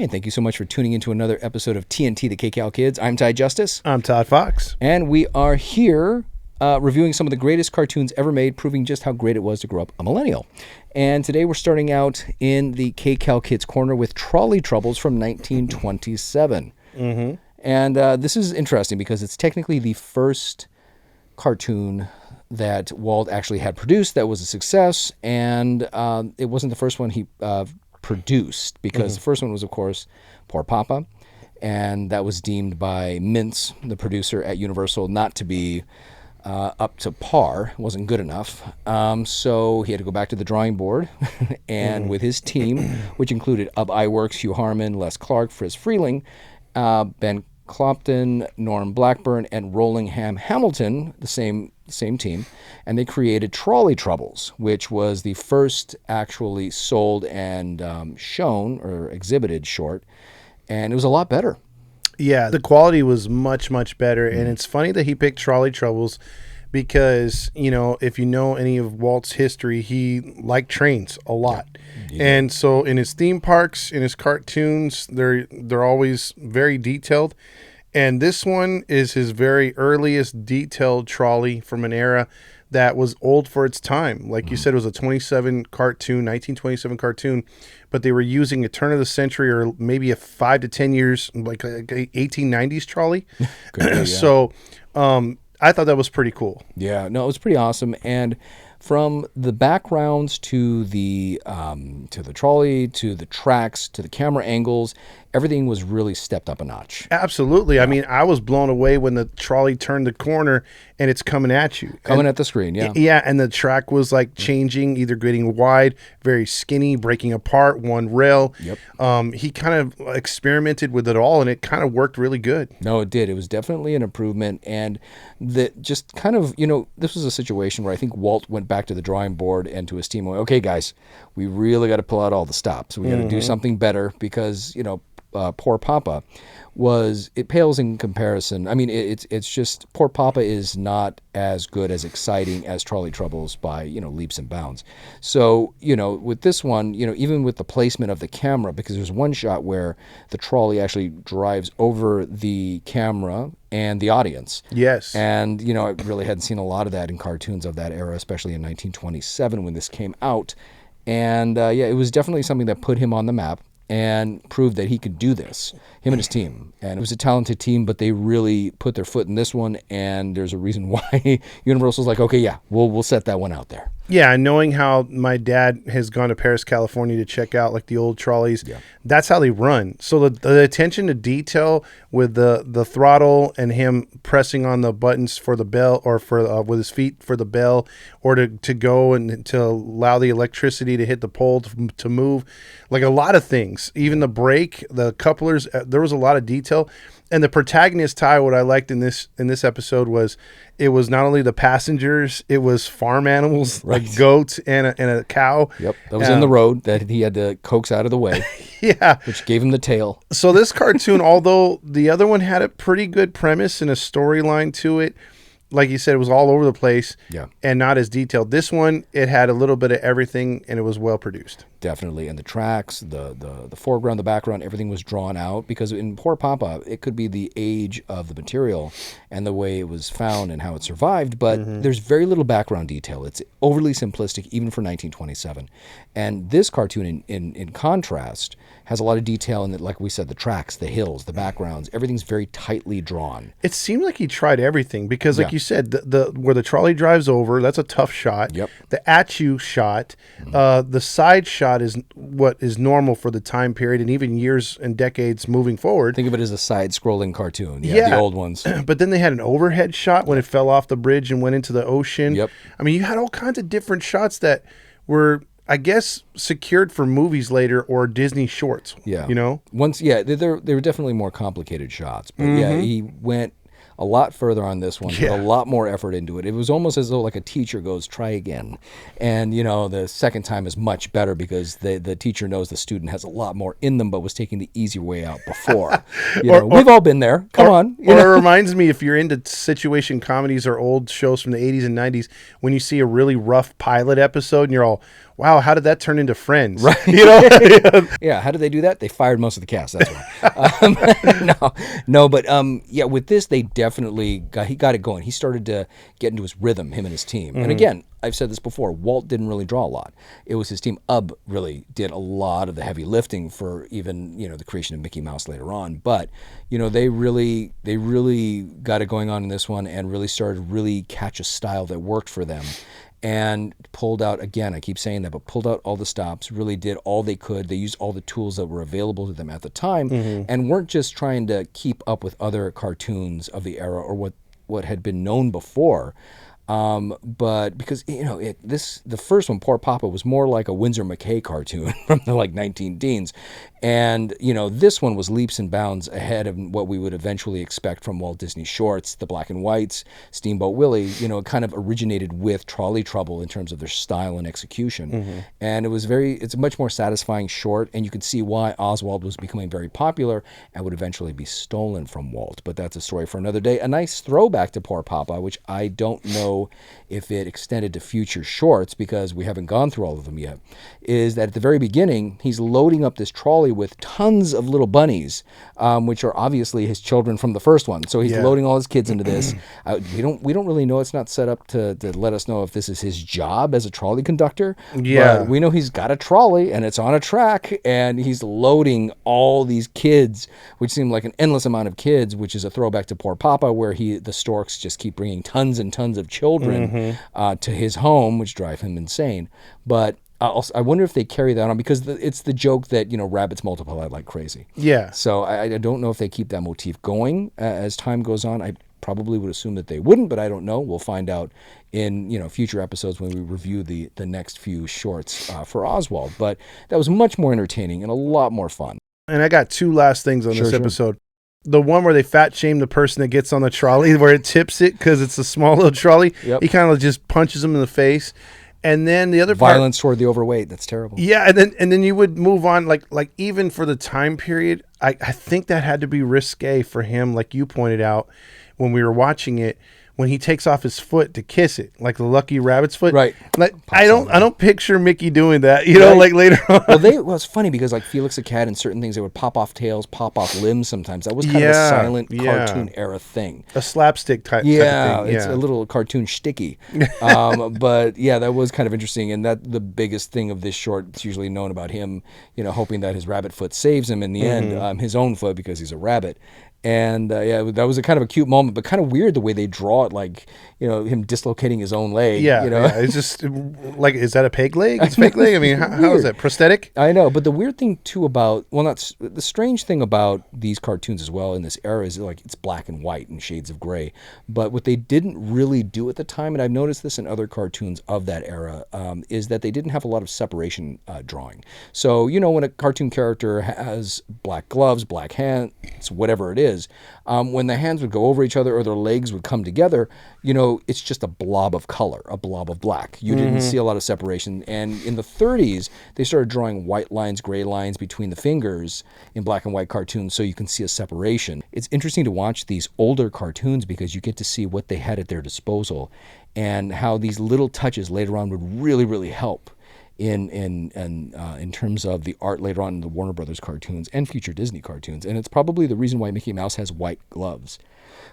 and thank you so much for tuning into another episode of TNT, the KCAL Kids. I'm Ty Justice. I'm Todd Fox. And we are here reviewing some of the greatest cartoons ever made, proving just how great it was to grow up a millennial. And today we're starting out in the KCAL Kids Corner with Trolly Troubles from 1927. Mm-hmm. And this is interesting because it's technically the first cartoon that Walt actually had produced that was a success, and it wasn't the first one he produced, because the first one was, of course, Poor Papa, and that was deemed by Mintz, the producer at Universal, not to be up to par. It wasn't good enough. So he had to go back to the drawing board, and with his team, which included Ub Iwerks, Hugh Harmon, Les Clark, Friz Freeling, Ben Clopton, Norm Blackburn, and Rollingham Hamilton, the same team, and they created Trolly Troubles, which was the first actually sold and shown or exhibited short, and it was a lot better. Yeah, the quality was much, much better, and it's funny that he picked Trolly Troubles because, you know, if you know any of Walt's history, he liked trains a lot. Yeah. And so in his theme parks, in his cartoons, they're always very detailed. And this one is his very earliest detailed trolley from an era that was old for its time. Like you said, it was a 1927 cartoon, but they were using a turn of the century or maybe a 5 to 10 years, like a 1890s trolley. Yeah. So I thought that was pretty cool. Yeah, no, it was pretty awesome. And from the backgrounds to the trolley, to the tracks, to the camera angles, everything was really stepped up a notch. Absolutely. Yeah. I mean, I was blown away when the trolley turned the corner and it's coming at you. At the screen, yeah. Yeah, and the track was like changing, either getting wide, very skinny, breaking apart, one rail. Yep. He kind of experimented with it all, and it kind of worked really good. No, it did. It was definitely an improvement. And just kind of, this was a situation where I think Walt went back to the drawing board and to his team and went, okay, guys, we really got to pull out all the stops. We got to do something better because, Poor Papa it pales in comparison. I mean, it's just, Poor Papa is not as good, as exciting as Trolly Troubles by, leaps and bounds. So, with this one, even with the placement of the camera, because there's one shot where the trolley actually drives over the camera and the audience. Yes. And, I really hadn't seen a lot of that in cartoons of that era, especially in 1927 when this came out. And, it was definitely something that put him on the map and proved that he could do this, him and his team. And it was a talented team, but they really put their foot in this one, and there's a reason why Universal's like, okay, yeah, we'll set that one out there. Yeah, and knowing how my dad has gone to Paris, California to check out like the old trolleys, that's how they run. So the attention to detail with the throttle and him pressing on the buttons for the bell, or for with his feet for the bell, or to go and to allow the electricity to hit the pole to move, like a lot of things, even the brake, the couplers, there was a lot of detail. And the protagonist, Ty, what I liked in this episode was it was not only the passengers, it was farm animals, right, like goats and a cow. Yep, that was in the road that he had to coax out of the way. Yeah. Which gave him the tail. So this cartoon, although the other one had a pretty good premise and a storyline to it, like you said, it was all over the place, and not as detailed. This one, it had a little bit of everything, and it was well produced. Definitely. And the tracks, the foreground, the background, everything was drawn out, because in Poor Papa, it could be the age of the material and the way it was found and how it survived, but there's very little background detail. It's overly simplistic, even for 1927. And this cartoon, in contrast, has a lot of detail in it, like we said, the tracks, the hills, the backgrounds, everything's very tightly drawn. It seemed like he tried everything, because like you said, the where the trolley drives over, that's a tough shot. Yep. The at you shot, the side shot is what is normal for the time period and even years and decades moving forward. Think of it as a side-scrolling cartoon. Yeah, the old ones. But then they had an overhead shot when it fell off the bridge and went into the ocean. Yep. I mean, you had all kinds of different shots that were, I guess, secured for movies later or Disney shorts. Yeah. You know? They were definitely more complicated shots. But yeah, he went a lot further on this one, put a lot more effort into it. It was almost as though like a teacher goes, try again. And, the second time is much better because the teacher knows the student has a lot more in them, but was taking the easy way out before. We've all been there. Come on. It reminds me, if you're into situation comedies or old shows from the 80s and 90s, when you see a really rough pilot episode and you're all, wow, how did that turn into Friends? Right. Yeah, how did they do that? They fired most of the cast, that's why. But with this, they definitely got it going. He started to get into his rhythm, him and his team. And again, I've said this before, Walt didn't really draw a lot. It was his team. Ub really did a lot of the heavy lifting for even, the creation of Mickey Mouse later on. But, they really got it going on in this one and really started to really catch a style that worked for them. And pulled out, again, I keep saying that, but pulled out all the stops, really did all they could. They used all the tools that were available to them at the time and weren't just trying to keep up with other cartoons of the era or what had been known before. But because, the first one, Poor Papa, was more like a Winsor McCay cartoon from the 19 teens. And, this one was leaps and bounds ahead of what we would eventually expect from Walt Disney shorts, the black and whites, Steamboat Willie, it kind of originated with Trolley Trouble in terms of their style and execution. And it's a much more satisfying short, and you could see why Oswald was becoming very popular and would eventually be stolen from Walt. But that's a story for another day. A nice throwback to Poor Papa, which I don't know if it extended to future shorts because we haven't gone through all of them yet, is that at the very beginning, he's loading up this trolley with tons of little bunnies, which are obviously his children from the first one. So he's loading all his kids into this. We don't really know. It's not set up to let us know if this is his job as a trolley conductor. Yeah. But we know he's got a trolley and it's on a track and he's loading all these kids, which seem like an endless amount of kids, which is a throwback to Poor Papa, where the storks just keep bringing tons and tons of children to his home, which drive him insane. But I wonder if they carry that on because it's the joke that, rabbits multiply like crazy. Yeah. So I don't know if they keep that motif going as time goes on. I probably would assume that they wouldn't, but I don't know. We'll find out in, future episodes when we review the next few shorts for Oswald. But that was much more entertaining and a lot more fun. And I got two last things on this episode. The one where they fat shame the person that gets on the trolley, where it tips it because it's a small little trolley. Yep. He kind of just punches him in the face. And then the other part, violence toward the overweight. That's terrible. Yeah, and then you would move on, like even for the time period, I think that had to be risque for him, like you pointed out when we were watching it. When he takes off his foot to kiss it, like the Lucky Rabbit's foot, right? Like I don't picture Mickey doing that, like later on. Well, it's funny because like Felix the Cat and certain things, they would pop off tails, pop off limbs. Sometimes that was kind of a silent cartoon era thing, a slapstick type of thing. It's a little cartoon shticky. But that was kind of interesting, and that the biggest thing of this short is usually known about him, hoping that his rabbit foot saves him in the end, his own foot because he's a rabbit. And that was a kind of a cute moment, but kind of weird the way they draw it, like him dislocating his own leg. It's just like, is that a peg leg? It's fake leg. I mean, how is that prosthetic? I know, but the weird thing too about the strange thing about these cartoons as well in this era is like it's black and white and shades of gray. But what they didn't really do at the time, and I've noticed this in other cartoons of that era, is that they didn't have a lot of separation drawing. So when a cartoon character has black gloves, black hands, whatever it is. When the hands would go over each other or their legs would come together, it's just a blob of color, a blob of black. You didn't see a lot of separation. And in the 30s, they started drawing white lines, gray lines between the fingers in black and white cartoons so you can see a separation. It's interesting to watch these older cartoons because you get to see what they had at their disposal and how these little touches later on would really, really help in terms of the art later on in the Warner Brothers cartoons and future Disney cartoons. And it's probably the reason why Mickey Mouse has white gloves,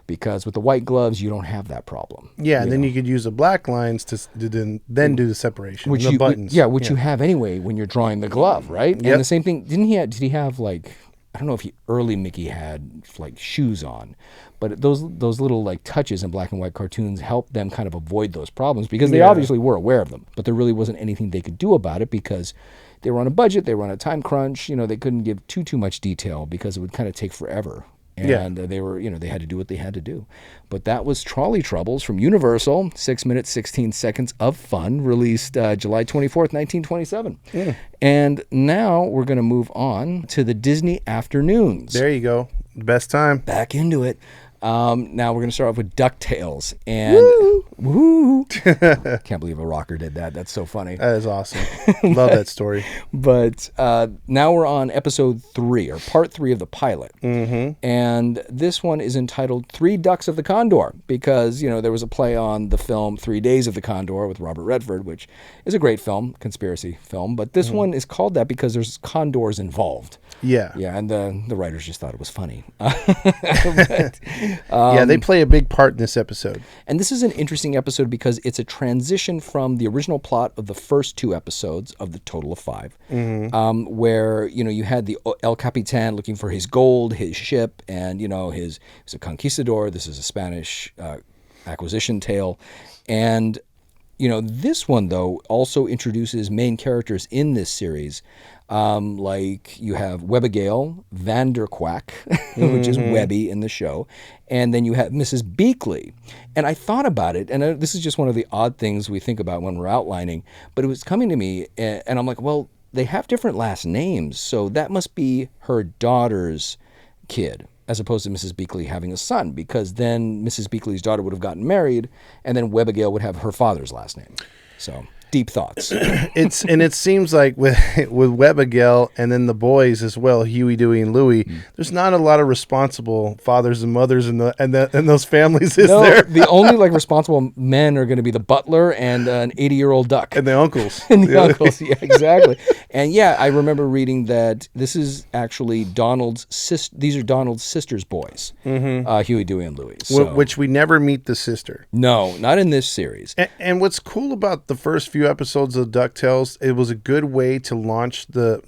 because with the white gloves, you don't have that problem. Yeah, and then you could use the black lines to then do the separation, which the buttons. Which you have anyway when you're drawing the glove, right? Yep. And the same thing, did he have like, I don't know if early Mickey had like shoes on, but those little like touches in black and white cartoons helped them kind of avoid those problems because they obviously were aware of them, but there really wasn't anything they could do about it because they were on a budget, they were on a time crunch, they couldn't give too much detail because it would kind of take forever. And they were, they had to do what they had to do. But that was Trolley Troubles from Universal, 6 minutes, 16 seconds of fun, released July 24th, 1927. Yeah. And now we're going to move on to the Disney afternoons. There you go. Best time. Back into it. Now we're going to start off with DuckTales. And woo! Can't believe a rocker did that. That's so funny. That is awesome. Love that story. But now we're on episode 3, or part 3 of the pilot. And this one is entitled 3 Ducks of the Condor, because, there was a play on the film 3 Days of the Condor with Robert Redford, which is a great film, conspiracy film. But this one is called that because there's condors involved. Yeah. Yeah, and the writers just thought it was funny. Yeah, they play a big part in this episode. And this is an interesting episode because it's a transition from the original plot of the first 2 episodes of the total of 5, where, you had the El Capitan looking for his gold, his ship, and, he's a conquistador. This is a Spanish acquisition tale. And, this one, though, also introduces main characters in this series. Like you have Webbigale, Vanderquack, which is Webby in the show, and then you have Mrs. Beakley. And I thought about it, and this is just one of the odd things we think about when we're outlining, but it was coming to me, and I'm like, well, they have different last names, so that must be her daughter's kid, as opposed to Mrs. Beakley having a son, because then Mrs. Beakley's daughter would have gotten married, and then Webbigale would have her father's last name. So... deep thoughts. It seems like with Webbigale and then the boys as well, Huey, Dewey, and Louie, there's not a lot of responsible fathers and mothers in those families, is there? The only responsible men are going to be the butler and an 80-year-old duck. And the uncles. And the uncles, yeah, exactly. And yeah, I remember reading that this is actually these are Donald's sister's boys, Huey, Dewey, and Louie. So. Which we never meet the sister. No, not in this series. And what's cool about the first few episodes of DuckTales, it was a good way to launch the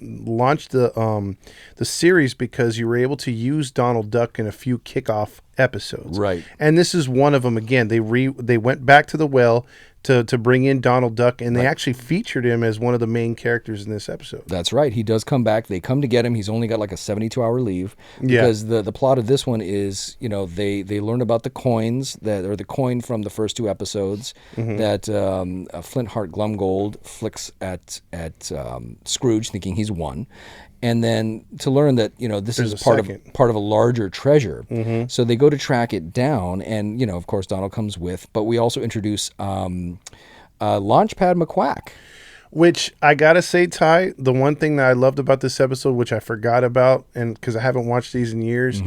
series because you were able to use Donald Duck in a few kickoff episodes. Right. And this is one of them. Again, they went back to the well to bring in Donald Duck, and they actually featured him as one of the main characters in this episode. That's right. He does come back. They come to get him. He's only got like a 72-hour leave because the plot of this one is, they learn about the coins the coin from the first 2 episodes that Flintheart Glumgold flicks at Scrooge, thinking he's won. And then to learn that, this is part of a larger treasure. So they go to track it down, and, of course, Donald comes with. But we also introduce Launchpad McQuack. Which, I got to say, Ty, the one thing that I loved about this episode, which I forgot about, and because I haven't watched these in years,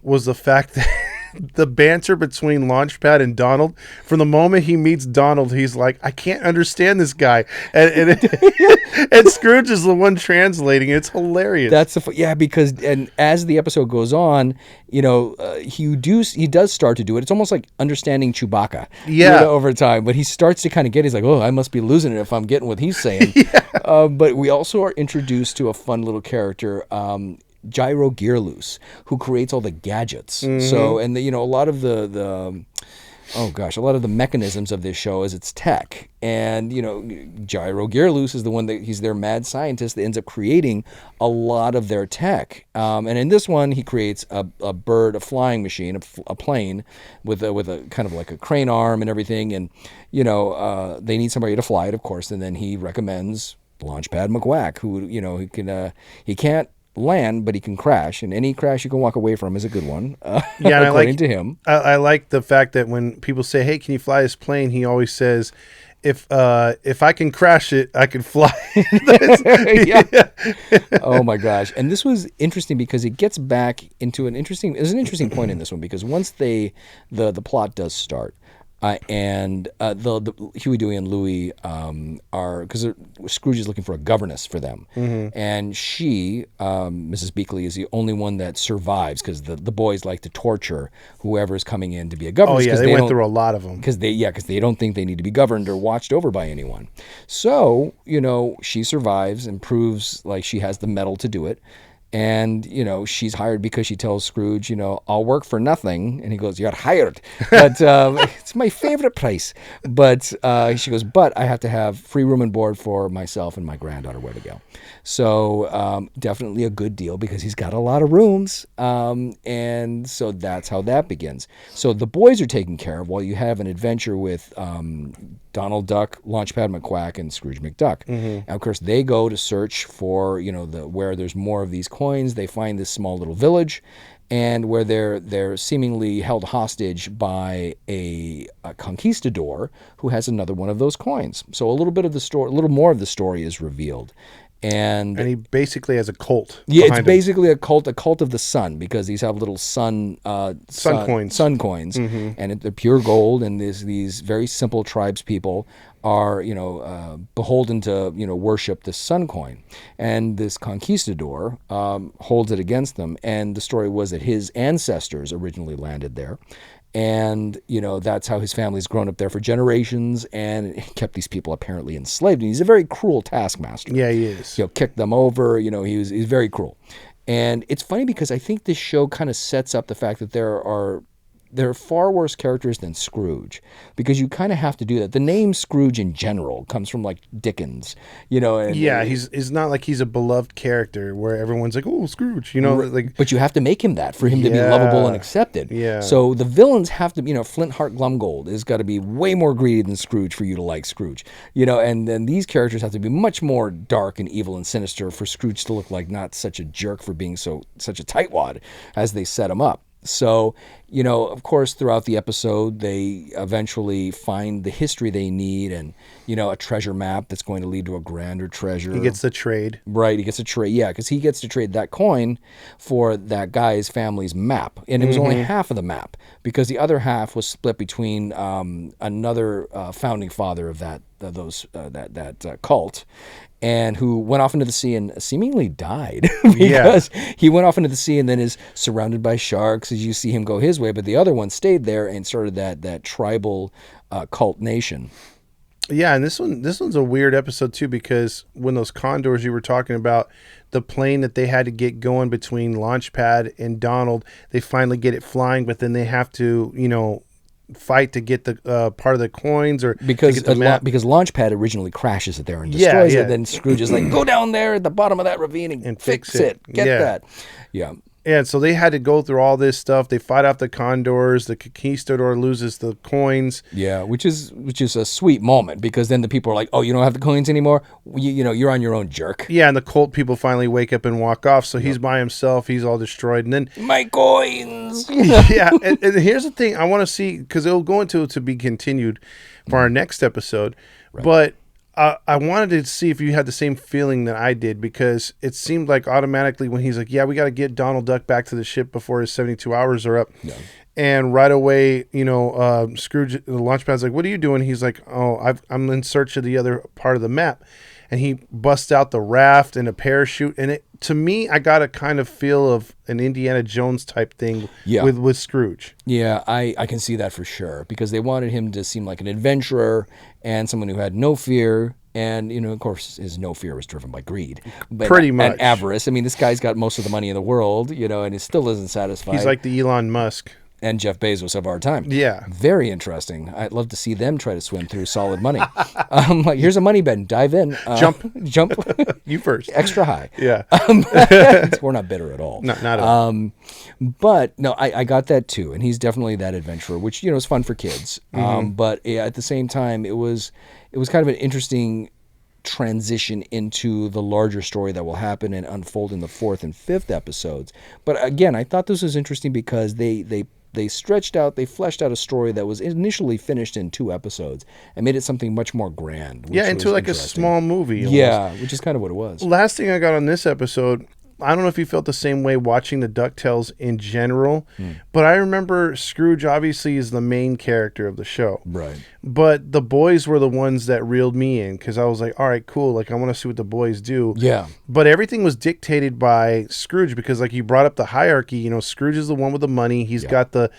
was the fact that the banter between Launchpad and Donald, from the moment he meets Donald, he's like, I can't understand this guy. And Scrooge is the one translating. It's hilarious. Because as the episode goes on, he does start to do it. It's almost like understanding Chewbacca over time. But he starts to kind of he's like, oh, I must be losing it if I'm getting what he's saying. But we also are introduced to a fun little character, Gyro Gearloose, who creates all the gadgets. So, and a lot of the mechanisms of this show is its tech. And, Gyro Gearloose is the one he's their mad scientist that ends up creating a lot of their tech. And in this one, he creates a bird, a flying machine, a plane with a kind of like a crane arm and everything. And, they need somebody to fly it, of course. And then he recommends Launchpad McQuack, who, he can't land, but he can crash, and any crash you can walk away from is a good one. According to him. I like the fact that when people say, "Hey, can you fly this plane?" he always says, "If I can crash it, I can fly." Oh my gosh! And this was interesting because it gets back into there's an interesting point in this one, because once the plot does start. And the Huey, Dewey, and Louie are, because Scrooge is looking for a governess for them, and she, Mrs. Beakley, is the only one that survives because the boys like to torture whoever is coming in to be a governess. Oh yeah, they went through a lot of them because they don't think they need to be governed or watched over by anyone. So she survives and proves like she has the mettle to do it. And, she's hired because she tells Scrooge, I'll work for nothing. And he goes, you're hired. But it's my favorite price. But she goes, but I have to have free room and board for myself and my granddaughter, Webbigale. So definitely a good deal because he's got a lot of rooms. And so that's how that begins. So the boys are taken care of while you have an adventure with Donald Duck, Launchpad McQuack, and Scrooge McDuck. And of course, they go to search for, where there's more of these coins coins, they find this small little village, and where they're seemingly held hostage by a conquistador who has another one of those coins. So a little more of the story is revealed. And he basically has a cult. Yeah, it's basically a cult of the sun, because these have little sun coins, and they're pure gold. And these very simple tribes people are beholden to worship the sun coin, and this conquistador holds it against them. And the story was that his ancestors originally landed there. And, that's how his family's grown up there for generations, and kept these people apparently enslaved. And he's a very cruel taskmaster. Yeah, he is. He'll kick them over. He's very cruel. And it's funny because I think this show kind of sets up the fact that there are far worse characters than Scrooge, because you kind of have to do that. The name Scrooge in general comes from like Dickens, And, he's not like he's a beloved character where everyone's like, oh, Scrooge, But you have to make him that for him to be lovable and accepted. Yeah. So the villains have to, Flint Heart Glumgold has got to be way more greedy than Scrooge for you to like Scrooge, And then these characters have to be much more dark and evil and sinister for Scrooge to look like not such a jerk for being such a tightwad as they set him up. So, of course, throughout the episode, they eventually find the history they need and, a treasure map that's going to lead to a grander treasure. He gets the trade. Right, he gets a trade. Yeah, because he gets to trade that coin for that guy's family's map. And it was only half of the map, because the other half was split between another founding father of that cult, and who went off into the sea and seemingly died because he went off into the sea and then is surrounded by sharks as you see him go his way. But the other one stayed there and started that tribal cult nation. Yeah, and this one's a weird episode too, because when those condors you were talking about, the plane that they had to get going between Launchpad and Donald, they finally get it flying, but then they have to, fight to get the part of the coins, or because to get the map. Because Launchpad originally crashes it there and destroys it. Then Scrooge is like, go down there at the bottom of that ravine and fix it. Get that. Yeah. And so they had to go through all this stuff. They fight off the condors. The conquistador loses the coins. Yeah, which is a sweet moment, because then the people are like, "Oh, you don't have the coins anymore? You're on your own, jerk." Yeah, and the cult people finally wake up and walk off. So he's by himself. He's all destroyed. And then my coins. Yeah, and here's the thing I want to see, because it'll go into to be continued for our next episode, right. But. I wanted to see if you had the same feeling that I did, because it seemed like automatically when he's like, yeah, we got to get Donald Duck back to the ship before his 72 hours are up. Yeah. And right away, Scrooge, the Launchpad's like, what are you doing? He's like, oh, I'm in search of the other part of the map. And he busts out the raft and a parachute. And to me, I got a kind of feel of an Indiana Jones type thing with Scrooge. Yeah, I can see that for sure, because they wanted him to seem like an adventurer and someone who had no fear. And, of course, his no fear was driven by greed. Pretty much. And avarice. I mean, this guy's got most of the money in the world, and he still isn't satisfied. He's like the Elon Musk. And Jeff Bezos of our time. Yeah. Very interesting. I'd love to see them try to swim through solid money. Like, here's a money bed. Dive in. Jump. You first. Extra high. Yeah. We're not bitter at all. Not at all. But, no, I got that too. And he's definitely that adventurer, which, is fun for kids. But at the same time, it was kind of an interesting transition into the larger story that will happen and unfold in the 4th and 5th episodes. But again, I thought this was interesting because they fleshed out a story that was initially finished in 2 episodes and made it something much more grand. Yeah, into like a small movie. Almost. Yeah, which is kind of what it was. Last thing I got on this episode, I don't know if you felt the same way watching the DuckTales in general, but I remember Scrooge obviously is the main character of the show. Right. But the boys were the ones that reeled me in, because I was like, all right, cool. Like, I want to see what the boys do. Yeah. But everything was dictated by Scrooge, because like you brought up the hierarchy, Scrooge is the one with the money. He's got the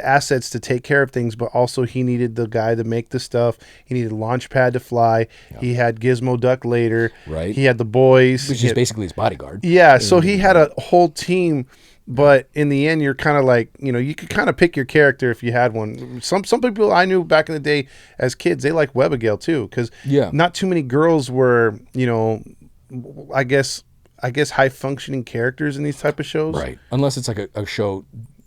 assets to take care of things, but also he needed the guy to make the stuff. He needed Launchpad to fly. Yeah. He had Gizmo Duck later. Right. He had the boys. Which is basically his bodyguard. Yeah, so he had a whole team, but in the end, you're kind of like, you could kind of pick your character if you had one. Some people I knew back in the day as kids, they like Webbigale too, because not too many girls were, I guess high functioning characters in these type of shows. Right. Unless it's like a show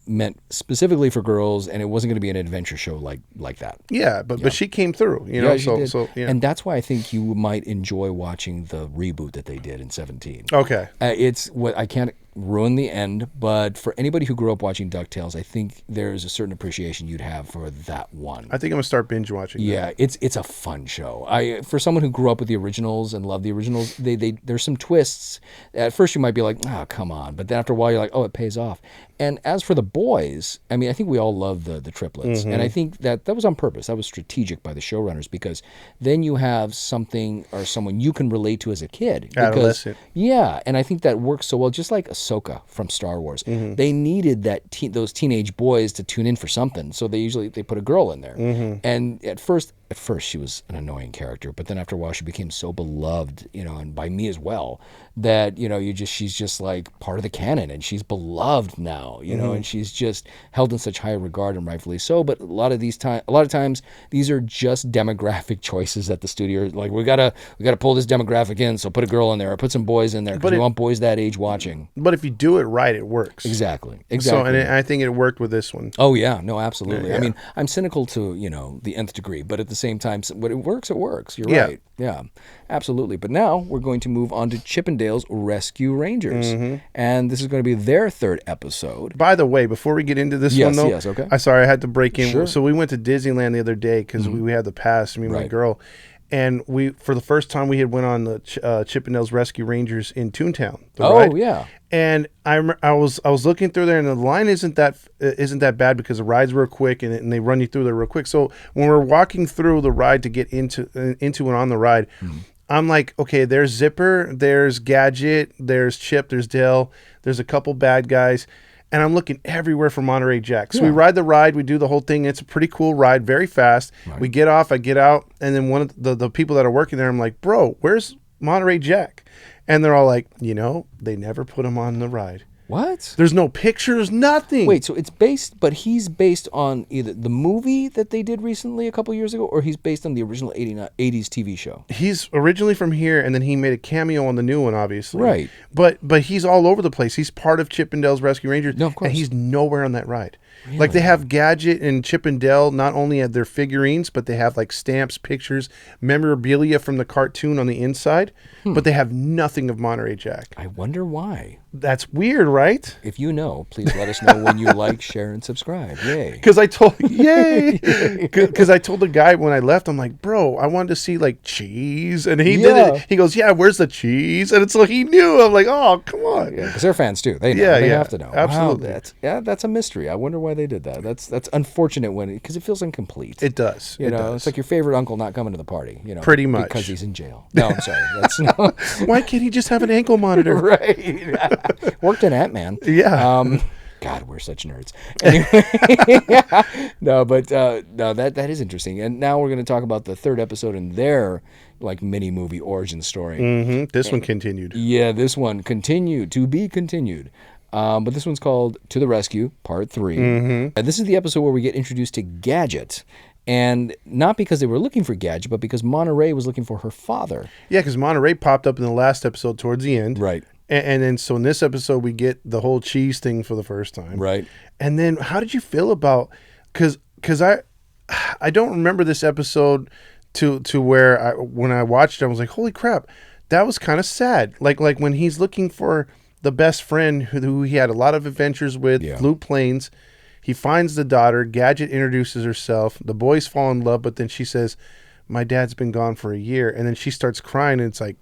meant specifically for girls, and it wasn't going to be an adventure show like that. Yeah, but she came through, you know. Yeah, she did. So yeah. And that's why I think you might enjoy watching the reboot that they did in 17. Okay. It's what I can't ruin the end, but for anybody who grew up watching DuckTales, I think there's a certain appreciation you'd have for that one. I think I'm gonna start binge watching. Yeah, it's a fun show. For someone who grew up with the originals and loved the originals, there's some twists. At first you might be like, oh, come on, but then after a while you're like, oh, it pays off. And as for the boys, I mean, I think we all love the triplets, and I think that was on purpose. That was strategic by the showrunners, because then you have something or someone you can relate to as a kid. Adolescent. Yeah, and I think that works so well. Just like Ahsoka from Star Wars, they needed those teenage boys to tune in for something, so they put a girl in there. And at first she was an annoying character, but then after a while she became so beloved, and by me as well, that she's just like part of the canon, and she's beloved now, and she's just held in such high regard, and rightfully so. But a lot of times these are just demographic choices at the studio. Like we gotta pull this demographic in, so put a girl in there or put some boys in there because we want boys that age watching. But if you do it right, it works. Exactly. So, and I think it worked with this one. Oh yeah, no, absolutely. Yeah. I mean, I'm cynical to the nth degree, but at the same time, when it works, it works. You're right. Yeah, absolutely. But now we're going to move on to Chippendale's Rescue Rangers, and this is going to be their third episode. By the way, before we get into this one, though, okay. I had to break in. Sure. So we went to Disneyland the other day because we had the pass, me and my girl, and for the first time we had went on the Chippendale's Rescue Rangers in Toontown. Oh yeah. And I was looking through there, and the line isn't that bad because the rides were quick and they run you through there real quick. So when we're walking through the ride to get into and on the ride, I'm like, okay, there's Zipper, there's Gadget, there's Chip, there's Dale, there's a couple bad guys, and I'm looking everywhere for Monterey Jack. So we ride the ride, we do the whole thing. It's a pretty cool ride, very fast. Right. We get off, I get out, and then one of the people that are working there, I'm like, bro, where's Monterey Jack? And they're all like, they never put him on the ride. What? There's no pictures, nothing. Wait, so he's based on either the movie that they did recently a couple years ago, or he's based on the original 80s TV show? He's originally from here, and then he made a cameo on the new one, obviously. Right. But he's all over the place. He's part of Chippendale's Rescue Rangers. No, of course. And he's nowhere on that ride. Really? Like they have Gadget and Chip and Dale not only have their figurines, but they have like stamps, pictures, memorabilia from the cartoon on the inside, but they have nothing of Monterey Jack. I wonder why. That's weird, right? If you know, please let us know when you like, share, and subscribe. Yay. Because I told the guy when I left, I'm like, bro, I wanted to see like cheese. And he did it. He goes, yeah, where's the cheese? And it's like, he knew. I'm like, oh, come on. Yeah, because they're fans too. They know. They have to know. Absolutely. Wow, that's a mystery. I wonder why they did that. That's unfortunate because it feels incomplete. It does. It's like your favorite uncle not coming to the party. Pretty much. Because he's in jail. No, I'm sorry. That's no. Why can't he just have an ankle monitor? Right. Worked in Ant-Man. Yeah. God, we're such nerds. Anyway, no, that is interesting. And now we're going to talk about the third episode in their like mini movie origin story. This one continued. Yeah, this one continued to be continued. But this one's called To the Rescue, Part 3. And this is the episode where we get introduced to Gadget. And not because they were looking for Gadget, but because Monterey was looking for her father. Yeah, because Monterey popped up in the last episode towards the end. Right. And then so in this episode, we get the whole cheese thing for the first time. Right. And then how did you feel about, because I don't remember this episode to where when I watched it, I was like, holy crap, that was kind of sad. Like when he's looking for the best friend who he had a lot of adventures with, flew planes. He finds the daughter. Gadget introduces herself. The boys fall in love, but then she says, my dad's been gone for a year. And then she starts crying, and it's like,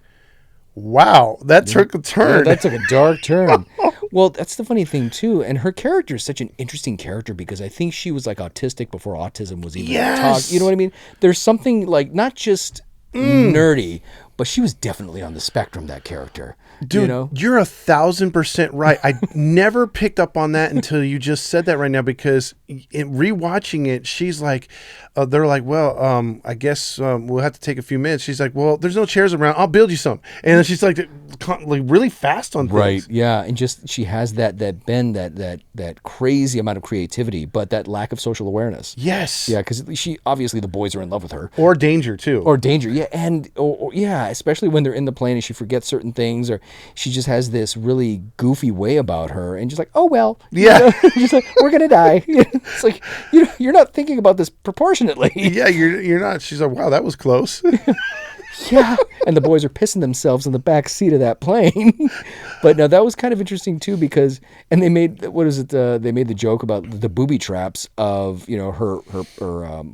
wow, that took a turn. Yeah, that took a dark turn. Well, that's the funny thing, too. And her character is such an interesting character because I think she was like autistic before autism was even talked. You know what I mean? There's something like not just nerdy, but she was definitely on the spectrum, that character. Dude, you're 1,000% right. I never picked up on that until you just said that right now, because in rewatching it, she's like, they're like, well, I guess we'll have to take a few minutes. She's like, well, there's no chairs around. I'll build you some. And then she's like really fast on things. Right, yeah. And just she has that bend, that crazy amount of creativity, but that lack of social awareness. Yes. Yeah, because she obviously the boys are in love with her. Or danger, too. Or danger, yeah. And Yeah, especially when they're in the plane and she forgets certain things, or she just has this really goofy way about her, and just like, oh well, Yeah. just like, we're gonna die. It's like you're not thinking about this proportionately. Yeah, you're not. She's like, wow, that was close. Yeah, and the boys are pissing themselves in the back seat of that plane. But no, that was kind of interesting too, because they made they made the joke about the booby traps of her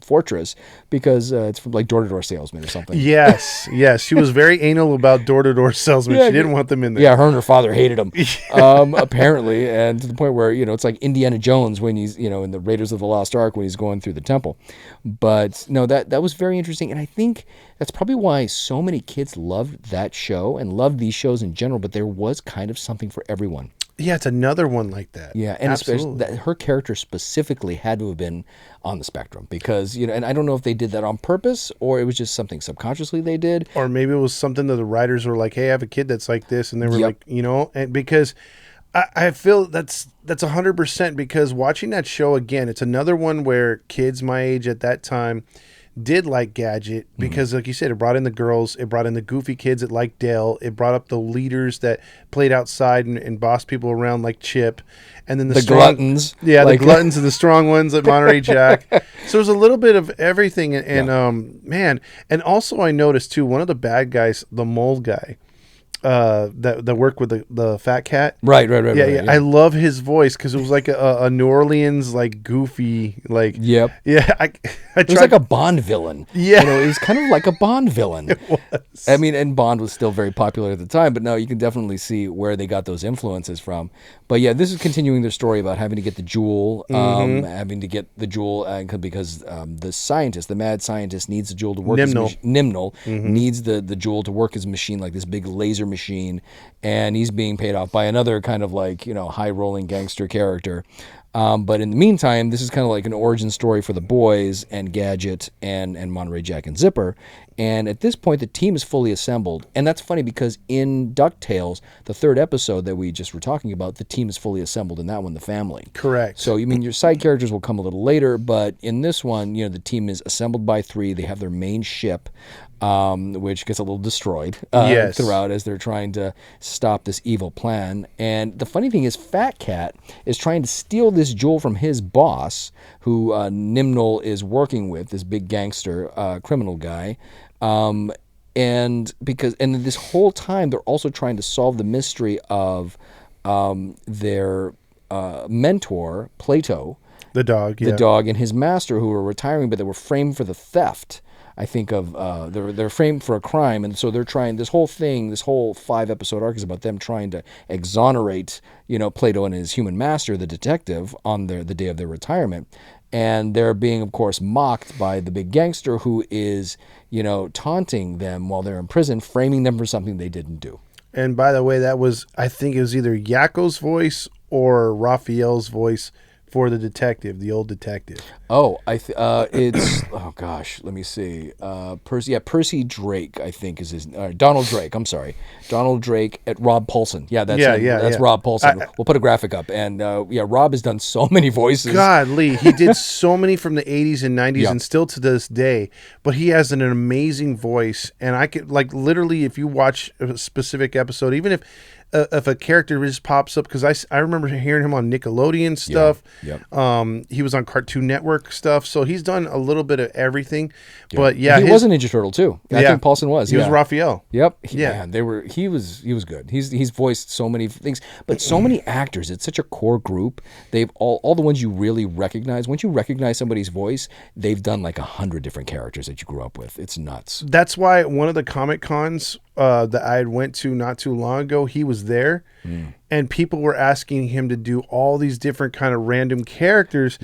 fortress, because it's from like door-to-door salesman or something. Yes, she was very anal about door-to-door salesmen. Yeah, she didn't want them in there. Yeah, her and her father hated him, apparently, and to the point where it's like Indiana Jones when he's in the Raiders of the Lost Ark when he's going through the temple. But no, that was very interesting, and I think that's probably why so many kids loved that show and loved these shows in general. But there was kind of something for everyone. Yeah, it's another one like that. Yeah, and absolutely. especially that her character specifically had to have been on the spectrum, because and I don't know if they did that on purpose or it was just something subconsciously they did, or maybe it was something that the writers were like, "Hey, I have a kid that's like this," and they were like, and because I feel that's 100%, because watching that show again, it's another one where kids my age at that time did like Gadget, because like you said, it brought in the girls, it brought in the goofy kids that liked Dale, it brought up the leaders that played outside and bossed people around like Chip, and then the gluttons. Yeah, the gluttons and the strong ones at Monterey Jack. So there's a little bit of everything, and man, and also I noticed too, one of the bad guys, the mole guy, that worked with the fat cat. Right. Yeah. I love his voice, because it was like a New Orleans like goofy like. Yep. Yeah. It was like a Bond villain. Yeah. It was kind of like a Bond villain. It was. I mean, and Bond was still very popular at the time, but no, you can definitely see where they got those influences from. But yeah, this is continuing their story about having to get the jewel, having to get the jewel because the mad scientist needs the jewel to work. Nimnull needs the jewel to work his machine, like this big laser machine, and he's being paid off by another kind of like high rolling gangster character. But in the meantime, this is kind of like an origin story for the boys and Gadget and Monterey Jack and Zipper. And at this point, the team is fully assembled. And that's funny, because in DuckTales, the third episode that we just were talking about, the team is fully assembled in that one, the family. Correct. So, your side characters will come a little later, but in this one, the team is assembled by three. They have their main ship, which gets a little destroyed throughout as they're trying to stop this evil plan. And the funny thing is, Fat Cat is trying to steal this jewel from his boss, who Nimnull is working with, this big gangster criminal guy. And this whole time they're also trying to solve the mystery of their mentor, Plato, the dog, and his master, who were retiring, but they were framed for the theft. I think of they're framed for a crime, and so they're trying this whole 5-episode arc is about them trying to exonerate Plato and his human master, the detective, on the day of their retirement. And they're being, of course, mocked by the big gangster, who is, taunting them while they're in prison, framing them for something they didn't do. And by the way, I think it was either Yakko's voice or Raphael's voice for the detective, the old detective. Oh, it's oh gosh, let me see. Percy Drake, I think is his. Donald Drake. I'm sorry, Donald Drake at Rob Paulson. Yeah, that's Rob Paulson. We'll put a graphic up, and Rob has done so many voices. God, Lee, he did so many from the 80s and 90s, and still to this day. But he has an amazing voice, and I could literally, if you watch a specific episode, even if a character just pops up, because I remember hearing him on Nickelodeon stuff. He was on Cartoon Network stuff, so he's done a little bit of everything. But he was a Ninja Turtle too. I think Paulson was. He was Raphael. Yep. He was good. He's voiced so many things, but so many actors. It's such a core group. They've all the ones you really recognize. Once you recognize somebody's voice, they've done like 100 different characters that you grew up with. It's nuts. That's why one of the Comic Cons that I went to not too long ago, he was there, and people were asking him to do all these different kind of random characters,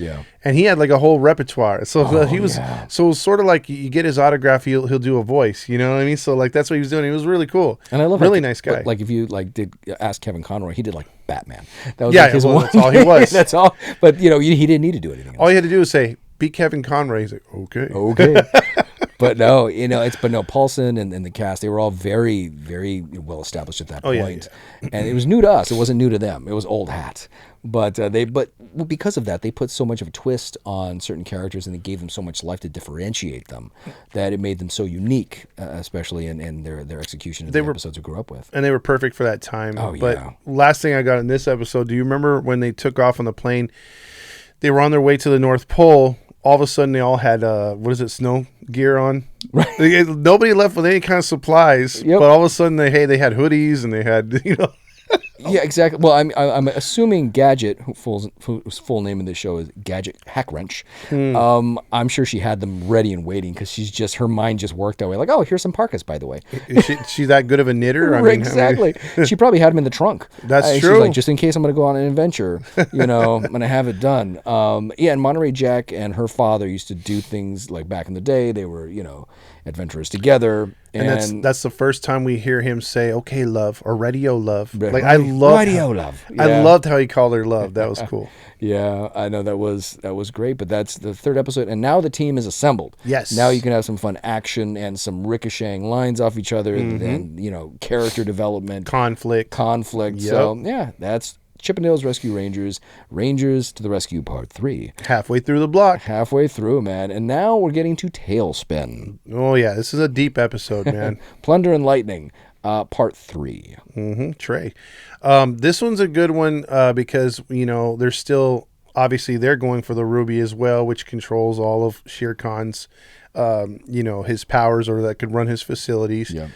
and he had like a whole repertoire. So so it was sort of like you get his autograph, he'll do a voice, you know what I mean? So like that's what he was doing. He was really cool, and I love really nice guy. Like if you did ask Kevin Conroy, he did like Batman. That was his one. That's all he was. That's all. But he didn't need to do anything else. All he had to do was say, "Be Kevin Conroy." He's like, okay. But no, Paulson and the cast, they were all very, very well established at that point. And it was new to us. It wasn't new to them. It was old hat. But because of that, they put so much of a twist on certain characters, and they gave them so much life to differentiate them that it made them so unique, especially in their execution of the episodes we grew up with. And they were perfect for that time. Oh, but yeah. last thing I got in this episode, do you remember when they took off on the plane? They were on their way to the North Pole. All of a sudden, they all had, snow gear on? Right. Nobody left with any kind of supplies. Yep. But all of a sudden, they had hoodies and they had, Yeah, exactly. Well, I'm assuming Gadget, whose full name in this show is Gadget Hackwrench. I'm sure she had them ready and waiting because her mind just worked that way. Like, oh, here's some parkas, by the way. Is she that good of a knitter? Exactly. She probably had them in the trunk. That's true. She's like, just in case I'm going to go on an adventure, I'm going to have it done. And Monterey Jack and her father used to do things like back in the day. They were, adventurers together. And that's the first time we hear him say, "Okay, love," or "Radio love." Like Radio love. Yeah. I loved how he called her love. That was cool. Yeah, I know that was great. But that's the third episode, and now the team is assembled. Yes. Now you can have some fun action and some ricocheting lines off each other, and character development, conflict. Yep. So yeah, that's Chippendales Rescue Rangers, Rangers to the Rescue Part 3. Halfway through the block. Halfway through, man. And now we're getting to Tailspin. Oh, yeah. This is a deep episode, man. Plunder and Lightning, Part 3. Trey. This one's a good one because, they're still, obviously, they're going for the Ruby as well, which controls all of Shere Khan's, his powers or that could run his facilities. Yeah.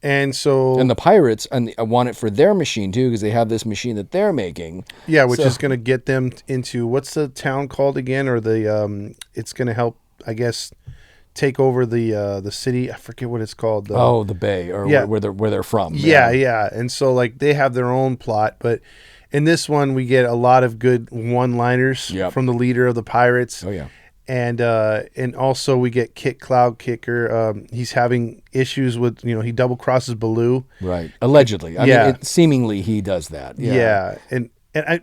And the pirates want it for their machine too, because they have this machine that they're making. Yeah, which is going to get them into, what's the town called again? Or it's going to help, I guess, take over the city. I forget what it's called. The Bay, or where they're from. Yeah. And so they have their own plot, but in this one we get a lot of good one-liners from the leader of the pirates. Oh yeah. And also we get Kit Cloud Kicker. He's having issues with, he double crosses Baloo. Right. Allegedly. I mean, seemingly he does that. Yeah. And I,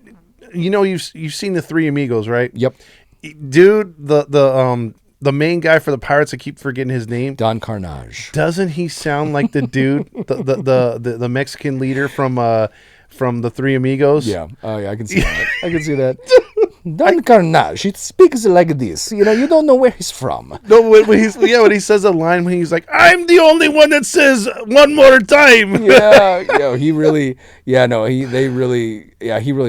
you've seen the Three Amigos, right? Yep. Dude, the main guy for the pirates, I keep forgetting his name. Don Karnage. Doesn't he sound like the dude, the Mexican leader from the Three Amigos? Yeah. Oh yeah, I can see that. Don Karnage, he speaks like this. You don't know where he's from. No, when he says a line, when he's like, "I'm the only one that says one more time." He really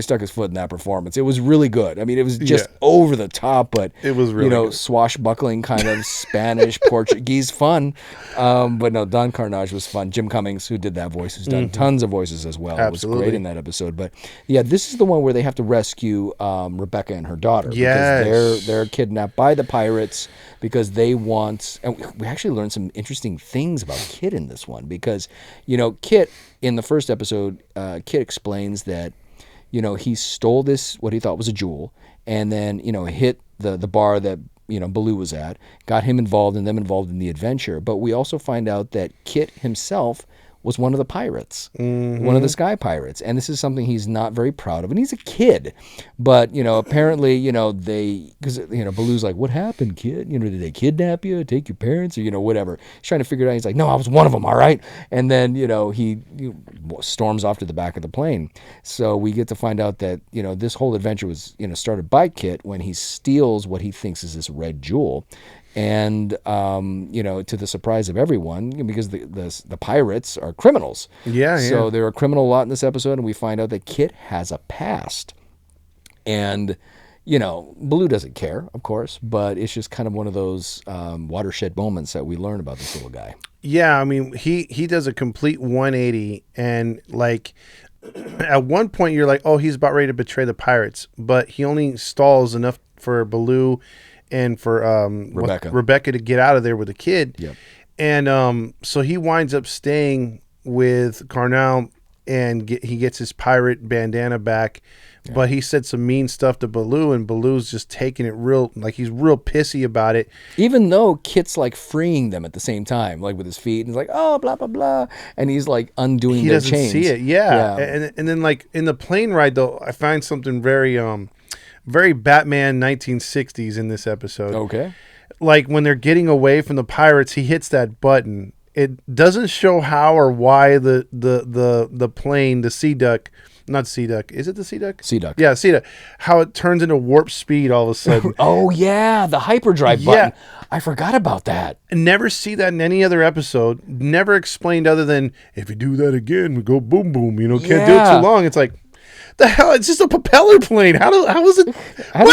stuck his foot in that performance. It was really good. I mean, it was just over the top, but it was really good. Swashbuckling kind of Spanish, Portuguese fun. But no, Don Karnage was fun. Jim Cummings, who did that voice, who's done tons of voices as well. Absolutely. It was great in that episode. But yeah, this is the one where they have to rescue Rebecca and her daughter. Yes. Because they're kidnapped by the pirates because they want, and we actually learned some interesting things about Kit in this one, because Kit in the first episode, Kit explains that he stole this, what he thought was a jewel, and then hit the bar that Baloo was at, got him involved and them involved in the adventure. But we also find out that Kit himself was one of the pirates, one of the sky pirates. And this is something he's not very proud of. And he's a kid. But, apparently, because Baloo's like, "What happened, kid? Did they kidnap you, take your parents, or, whatever?" He's trying to figure it out. He's like, "No, I was one of them, all right?" And then, he storms off to the back of the plane. So we get to find out that, this whole adventure was, started by Kit when he steals what he thinks is this red jewel. And to the surprise of everyone, because the pirates are criminals. So they're a criminal lot in this episode, and we find out that Kit has a past. And Baloo doesn't care, of course, but it's just kind of one of those watershed moments that we learn about this little guy. Yeah, I mean, he does a complete 180, and at one point you're like, oh, he's about ready to betray the pirates, but he only stalls enough for Baloo and for Rebecca to get out of there with the kid. Yep. And so he winds up staying with Carnal, and he gets his pirate bandana back. Yeah. But he said some mean stuff to Baloo, and Baloo's just taking it he's real pissy about it. Even though Kit's freeing them at the same time, with his feet, and he's like, "Oh, blah blah blah," and he's undoing their chains. He doesn't see it, yeah. And then in the plane ride though, I find something very very Batman 1960s in this episode. Okay. When they're getting away from the pirates, he hits that button. It doesn't show how or why the plane, the Sea Duck, not Sea Duck. Is it the Sea Duck? Sea Duck. Yeah, Sea Duck. How it turns into warp speed all of a sudden. Oh yeah, the hyperdrive button. I forgot about that. Never see that in any other episode. Never explained other than if you do that again, we go boom boom. You know, can't do it too long. It's like, the hell? It's just a propeller plane. How is it? How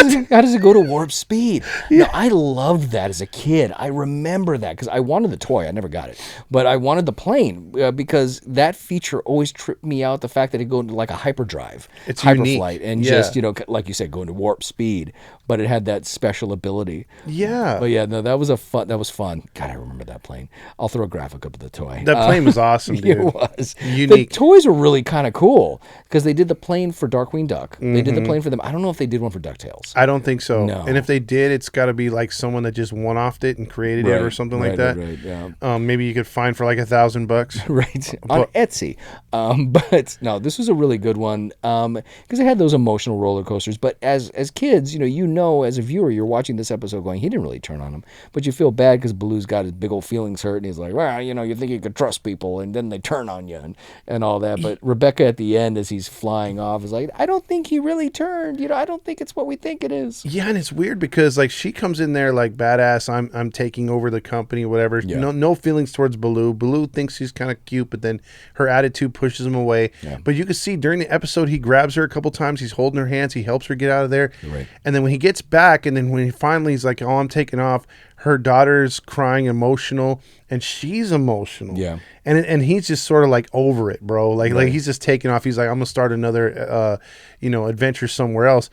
does it go to warp speed? Yeah. No, I loved that as a kid. I remember that because I wanted the toy. I never got it, but I wanted the plane because that feature always tripped me out. The fact that it go into like a hyperdrive, it's hyperflight, unique. and just like you said, go into warp speed. But it had that special ability. Yeah. But yeah, no, that was fun. God, I remember that plane. I'll throw a graphic up of the toy. That plane was awesome, dude. It was unique. The toys were really kind of cool because they did the plane for Darkwing Duck. They did the plane for them. I don't know if they did one for DuckTales. I don't think so. No. And if they did, it's got to be like someone that just one-offed it and created it or something like that. Right, yeah. Maybe you could find for like $1,000. Right. On Etsy. But no, this was a really good one because it had those emotional roller coasters. But as kids, you know, as a viewer, you're watching this episode going, he didn't really turn on him. But you feel bad because Baloo's got his big old feelings hurt and he's like, well, you think you could trust people and then they turn on you and all that. But Rebecca at the end, as he's flying off, is like, I don't think he really turned. I don't think it's what we think it is. Yeah, and it's weird because like she comes in there like badass. I'm taking over the company, whatever. Yeah. No feelings towards Baloo. Baloo thinks he's kind of cute, but then her attitude pushes him away. Yeah. But you can see during the episode, he grabs her a couple times. He's holding her hands. He helps her get out of there. Right. And then when he gets back, and then when he finally he's like, "Oh, I'm taking off." Her daughter's crying, emotional, and she's emotional. Yeah. And he's just sort of like over it, bro. Like he's just taking off. He's like, I'm gonna start another adventure somewhere else.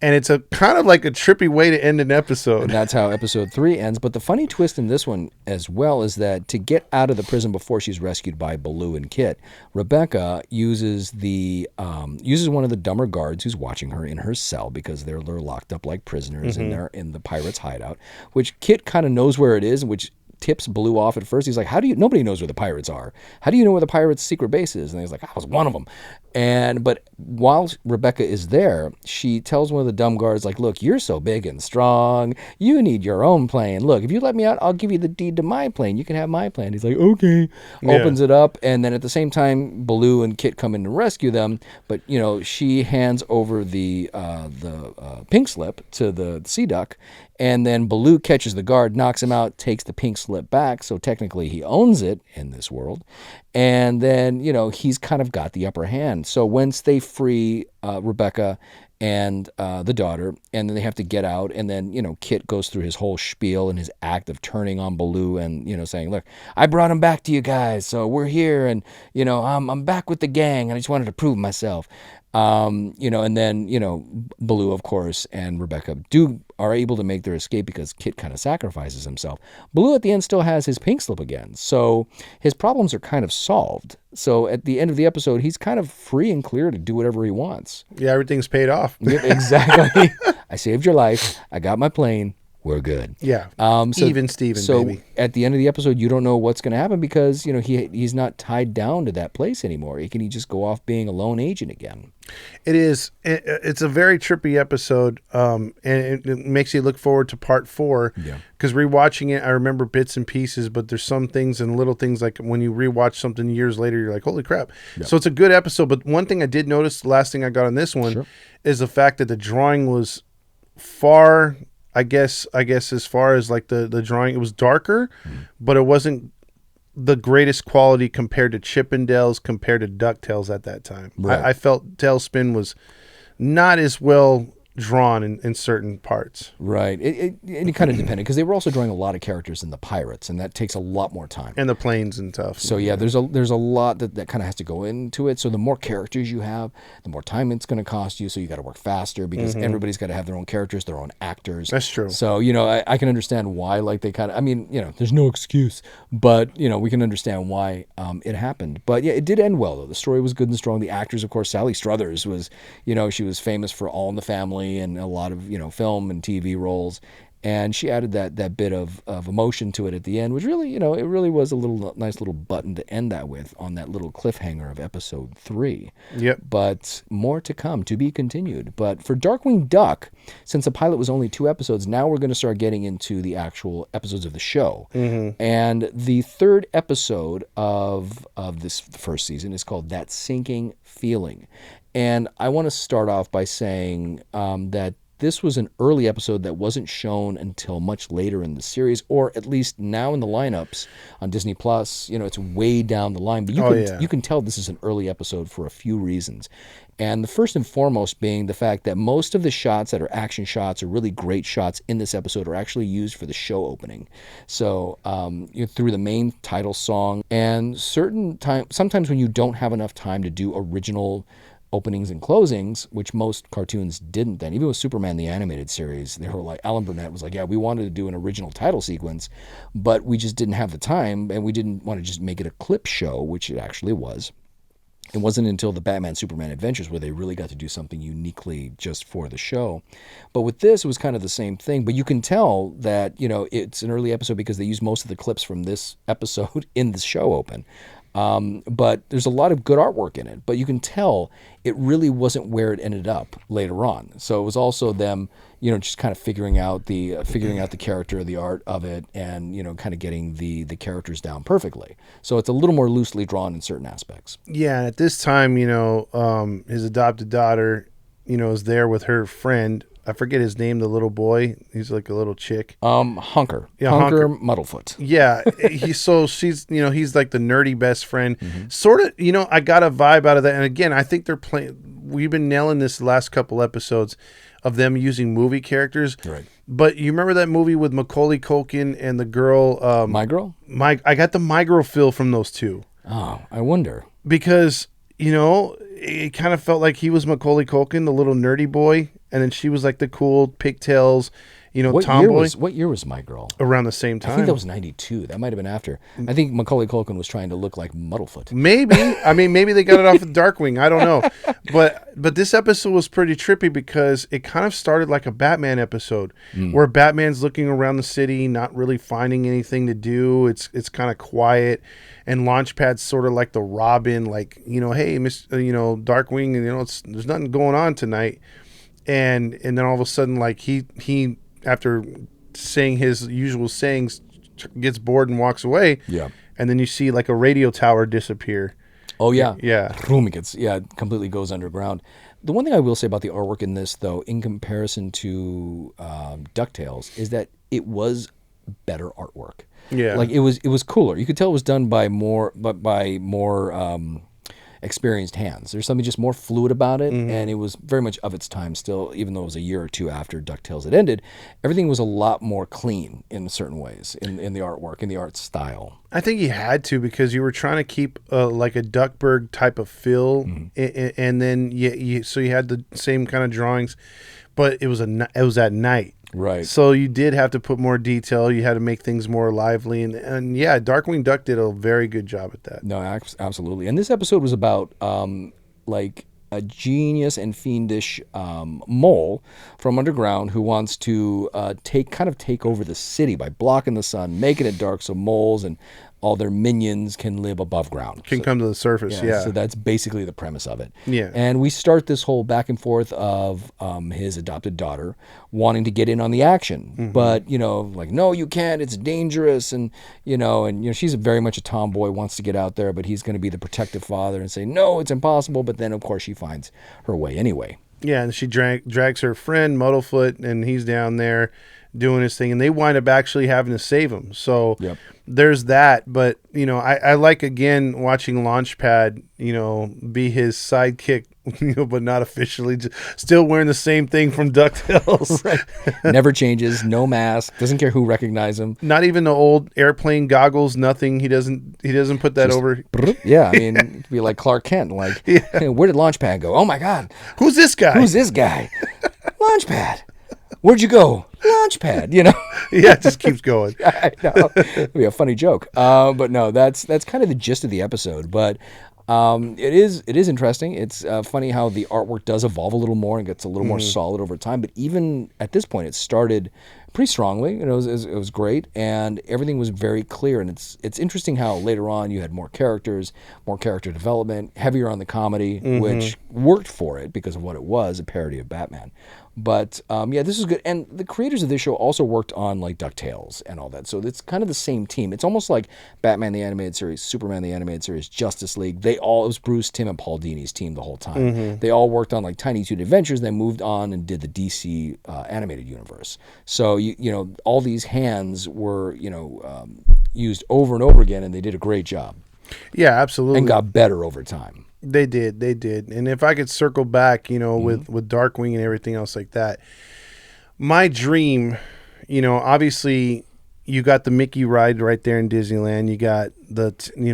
And it's a kind of like a trippy way to end an episode. And that's how episode 3 ends. But the funny twist in this one as well is that to get out of the prison before she's rescued by Baloo and Kit, Rebecca uses one of the dumber guards who's watching her in her cell because they're locked up like prisoners in the pirates' hideout, which Kit kind of knows where it is, which tips Baloo off at first. He's like, nobody knows where the pirates are. How do you know where the pirates' secret base is? And he's like, I was one of them. But while Rebecca is there, she tells one of the dumb guards, like, look, you're so big and strong. You need your own plane. Look, if you let me out, I'll give you the deed to my plane. You can have my plane. He's like, okay. Yeah. Opens it up. And then at the same time, Baloo and Kit come in to rescue them. But, she hands over the pink slip to the Sea Duck. And then Baloo catches the guard, knocks him out, takes the pink slip back. So technically he owns it in this world. And then, he's kind of got the upper hand. So once they free Rebecca and the daughter, and then they have to get out, and then, Kit goes through his whole spiel and his act of turning on Baloo and, saying, look, I brought him back to you guys, so we're here, and, I'm back with the gang, and I just wanted to prove myself. And then, Baloo, of course, and Rebecca are able to make their escape because Kit kind of sacrifices himself. Baloo at the end still has his pink slip again, so his problems are kind of solved. So at the end of the episode, he's kind of free and clear to do whatever he wants. Yeah, everything's paid off. Yep, exactly. I saved your life. I got my plane. We're good. Yeah. Even Steven, baby. So at the end of the episode, you don't know what's going to happen because, he's not tied down to that place anymore. He just go off being a lone agent again. It is. It's a very trippy episode, and it makes you look forward to part 4. Yeah. Because rewatching it, I remember bits and pieces, but there's some things and little things like when you rewatch something years later, you're like, holy crap. Yep. So it's a good episode. But one thing I did notice, the last thing I got on this one, is the fact that the drawing was far... I guess as far as like the drawing, it was darker, but it wasn't the greatest quality compared to Chippendales, compared to DuckTales at that time. Right. I felt Tailspin was not as well drawn in certain parts. Right. It kind of depended because they were also drawing a lot of characters in the pirates, and that takes a lot more time. And the planes and stuff. So yeah, there's a lot that kind of has to go into it. So the more characters you have, the more time it's going to cost you. So you got to work faster because everybody's got to have their own characters, their own actors. That's true. So I can understand why they kind of. There's no excuse, but we can understand why it happened. But yeah, it did end well though. The story was good and strong. The actors, of course, Sally Struthers was, she was famous for All in the Family and a lot of film and TV roles, and she added that bit of emotion to it at the end, which really it really was a nice little button to end that with on that little cliffhanger of episode 3. Yep. But more to come, to be continued. But for Darkwing Duck, since the pilot was only 2 episodes, now we're going to start getting into the actual episodes of the show. And the 3rd episode of this first season is called That Sinking Feeling. And I want to start off by saying that this was an early episode that wasn't shown until much later in the series, or at least now in the lineups on Disney Plus. It's way down the line, but you can tell this is an early episode for a few reasons. And the first and foremost being the fact that most of the shots that are action shots or really great shots in this episode are actually used for the show opening. So through the main title song, and sometimes when you don't have enough time to do original openings and closings, which most cartoons didn't then. Even with Superman the Animated Series, they were like, Alan Burnett was like, yeah, we wanted to do an original title sequence, but we just didn't have the time, and we didn't want to just make it a clip show, which it actually was. It wasn't until the Batman Superman Adventures where they really got to do something uniquely just for the show. But with this, it was kind of the same thing. But you can tell that, it's an early episode because they used most of the clips from this episode in the show open. But there's a lot of good artwork in it, but you can tell it really wasn't where it ended up later on. So it was also them, just kind of figuring out the character, the art of it, and kind of getting the characters down perfectly. So it's a little more loosely drawn in certain aspects. Yeah, and at this time, his adopted daughter, is there with her friend. I forget his name, the little boy. He's like a little chick. Hunker. Yeah, Hunker Muddlefoot. Yeah. She's, he's like the nerdy best friend. Sort of, I got a vibe out of that. And again, I think we've been nailing this the last couple episodes of them using movie characters. Right. But you remember that movie with Macaulay Culkin and the girl? My Girl? I got the My Girl feel from those two. Oh, I wonder. Because, it kind of felt like he was Macaulay Culkin, the little nerdy boy. And then she was like the cool pigtails, tomboy. What year was My Girl? Around the same time. I think that was 92. That might have been after. I think Macaulay Culkin was trying to look like Muddlefoot. Maybe. I mean, maybe they got it off of Darkwing. I don't know. But this episode was pretty trippy because it kind of started like a Batman episode where Batman's looking around the city, not really finding anything to do. It's kind of quiet. And Launchpad's sort of like the Robin, like, hey, Darkwing, and there's nothing going on tonight. And then all of a sudden, like he after saying his usual sayings, gets bored and walks away. Yeah. And then you see like a radio tower disappear. Oh yeah. Yeah. It completely goes underground. The one thing I will say about the artwork in this, though, in comparison to DuckTales, is that it was better artwork. Yeah. Like it was cooler. You could tell it was done by more experienced hands. There's something just more fluid about it, and it was very much of its time still, even though it was a year or two after DuckTales had ended. Everything was a lot more clean in certain ways in the artwork, in the art style. I think you had to because you were trying to keep like a Duckburg type of feel, and then so you had the same kind of drawings, but it was at night. Right. So you did have to put more detail. You had to make things more lively. And yeah, Darkwing Duck did a very good job at that. No, absolutely. And this episode was about like a genius and fiendish mole from underground who wants to take over the city by blocking the sun, making it dark so moles and all their minions can live above ground. Can come to the surface, yeah. So that's basically the premise of it. Yeah. And we start this whole back and forth of his adopted daughter wanting to get in on the action. But, like, no, you can't. It's dangerous. And she's very much a tomboy, wants to get out there, but he's going to be the protective father and say, no, it's impossible. But then, of course, she finds her way anyway. Yeah, and she drags her friend, Muddlefoot, and he's down there doing his thing. And they wind up actually having to save him. So... Yep. There's that, but I like again watching Launchpad, be his sidekick, but not officially, just still wearing the same thing from DuckTales. Right. Never changes, no mask, doesn't care who recognizes him. Not even the old airplane goggles, nothing. He doesn't put that over. Yeah, I mean, it'd be like Clark Kent, like, where did Launchpad go? Oh my God, who's this guy? Launchpad. Where'd you go? Launchpad, Yeah, it just keeps going. I know. It'd be a funny joke. But no, that's kind of the gist of the episode. But it is interesting. It's funny how the artwork does evolve a little more and gets a little more solid over time. But even at this point, it started pretty strongly. It was great, and everything was very clear. And it's interesting how later on you had more characters, more character development, heavier on the comedy, which worked for it because of what it was, a parody of Batman. But yeah, this is good. And the creators of this show also worked on like DuckTales and all that. So it's kind of the same team. It's almost like Batman the Animated Series, Superman the Animated Series, Justice League. It was Bruce, Tim, and Paul Dini's team the whole time. They all worked on like Tiny Toon Adventures, then moved on and did the DC animated universe. So you know, all these hands were used over and over again, and they did a great job. Yeah, absolutely. And got better over time. They did. And if I could circle back, with Darkwing and everything else like that, my dream, obviously you got the Mickey ride right there in Disneyland. You got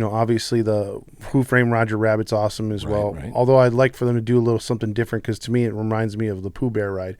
obviously the Who Framed Roger Rabbit's awesome as well. Right. Although I'd like for them to do a little something different because to me it reminds me of the Pooh Bear ride.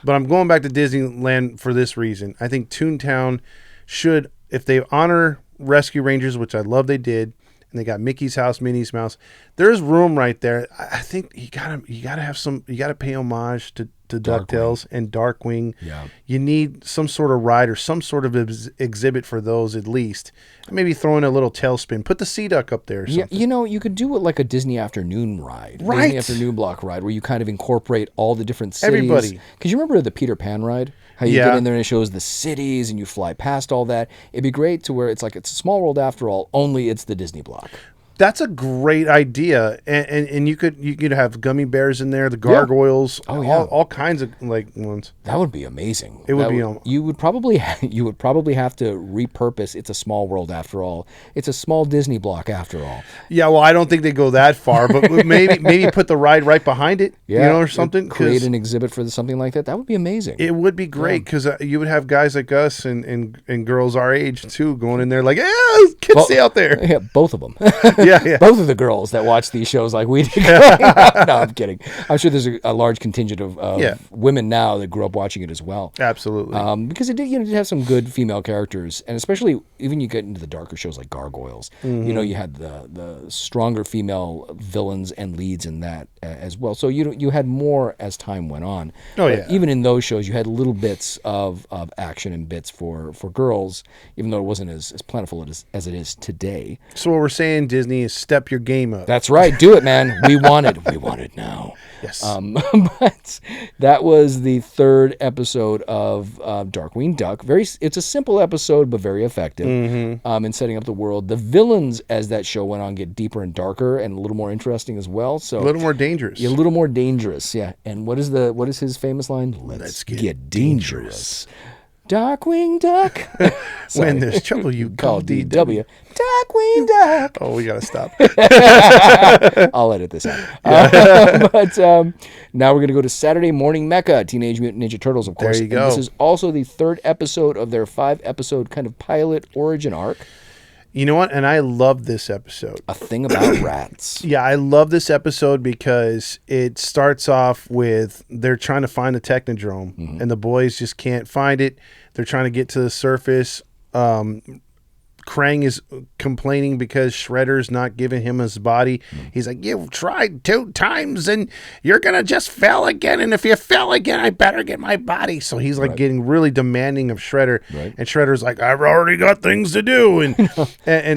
But I'm going back to Disneyland for this reason. I think Toontown should, if they honor Rescue Rangers, which I love they did, and they got Mickey's house, Minnie's mouse. There's room right there. I think you gotta pay homage to DuckTales and Darkwing. Yeah. You need some sort of ride or some sort of exhibit for those at least. Maybe throw in a little Tailspin. Put the Sea Duck up there or something. Yeah, you could do it like a Disney afternoon ride. Right. Disney afternoon block ride where you kind of incorporate all the different cities. Everybody. Because you remember the Peter Pan ride? How you get in there and it shows the cities and you fly past all that. It'd be great to where it's like it's a small world after all, only it's the Disney block. That's a great idea, and you could have gummy bears in there, the gargoyles, all kinds of like ones. That would be amazing. It would be. You would probably have to repurpose. It's a small world after all. It's a small Disney block after all. Yeah, well, I don't think they go that far, but maybe put the ride right behind it, or something. Create an exhibit for something like that. That would be amazing. It would be great because you would have guys like us and girls our age too going in there like, kids stay out there. Yeah, both of them. Yeah. Both of the girls that watch these shows like we did. No, I'm kidding. I'm sure there's a large contingent of women now that grew up watching it as well. Absolutely. Because it did have some good female characters, and especially even you get into the darker shows like Gargoyles. You had the stronger female villains and leads in that as well. So you had more as time went on. Even in those shows, you had little bits of action and bits for girls, even though it wasn't as plentiful as it is today. So what we're saying, Disney, is step your game up. That's right. Do it, man. We want it now. Yes. But that was the third episode of Darkwing Duck. It's a simple episode, but very effective in setting up the world. The villains, as that show went on, get deeper and darker and a little more interesting as well. So a little more dangerous. Yeah, a little more dangerous. Yeah. And what is his famous line? Let's get dangerous. Darkwing Duck. When there's trouble, you call DW. Darkwing Duck. Oh, we gotta stop. I'll edit this out. But now we're gonna go to Saturday Morning Mecha, Teenage Mutant Ninja Turtles, of course. There you go. And this is also the third episode of their 5-episode kind of pilot origin arc. You know what? And I love this episode. A thing about rats. Yeah, I love this episode because it starts off with they're trying to find the Technodrome, and the boys just can't find it. They're trying to get to the surface. Krang is complaining because Shredder's not giving him his body. He's like, you've tried 2 times and you're going to just fail again. And if you fail again, I better get my body. So he's like getting really demanding of Shredder. Right. And Shredder's like, I've already got things to do. And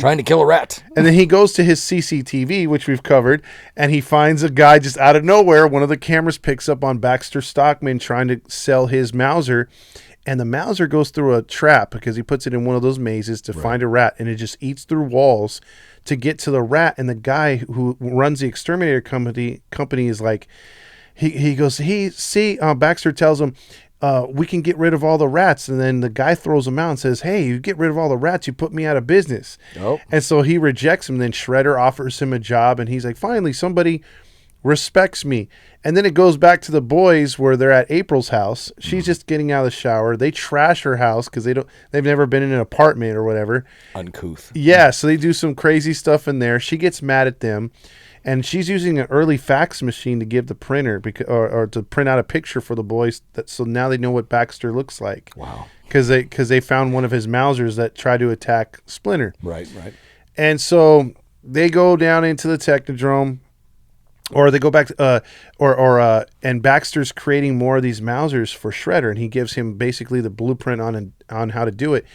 trying to kill a rat. And then he goes to his CCTV, which we've covered, and he finds a guy just out of nowhere. One of the cameras picks up on Baxter Stockman trying to sell his Mauser. And the Mauser goes through a trap because he puts it in one of those mazes to find a rat, and it just eats through walls to get to the rat. And the guy who runs the exterminator company is like, he goes, Baxter tells him, we can get rid of all the rats. And then the guy throws him out and says, hey, you get rid of all the rats, you put me out of business. Oh. And so he rejects him. Then Shredder offers him a job, and he's like, finally, somebody respects me. And then it goes back to the boys where they're at April's house. She's just getting out of the shower. They trash her house because they've never been in an apartment or whatever. Uncouth. Yeah, so they do some crazy stuff in there. She gets mad at them, and she's using an early fax machine to give the printer or to print out a picture for the boys. So now they know what Baxter looks like. Wow. Because they found one of his Mausers that tried to attack Splinter. Right. And so they go down into the Technodrome. Or they go back, and Baxter's creating more of these Mausers for Shredder, and he gives him basically the blueprint on how to do it.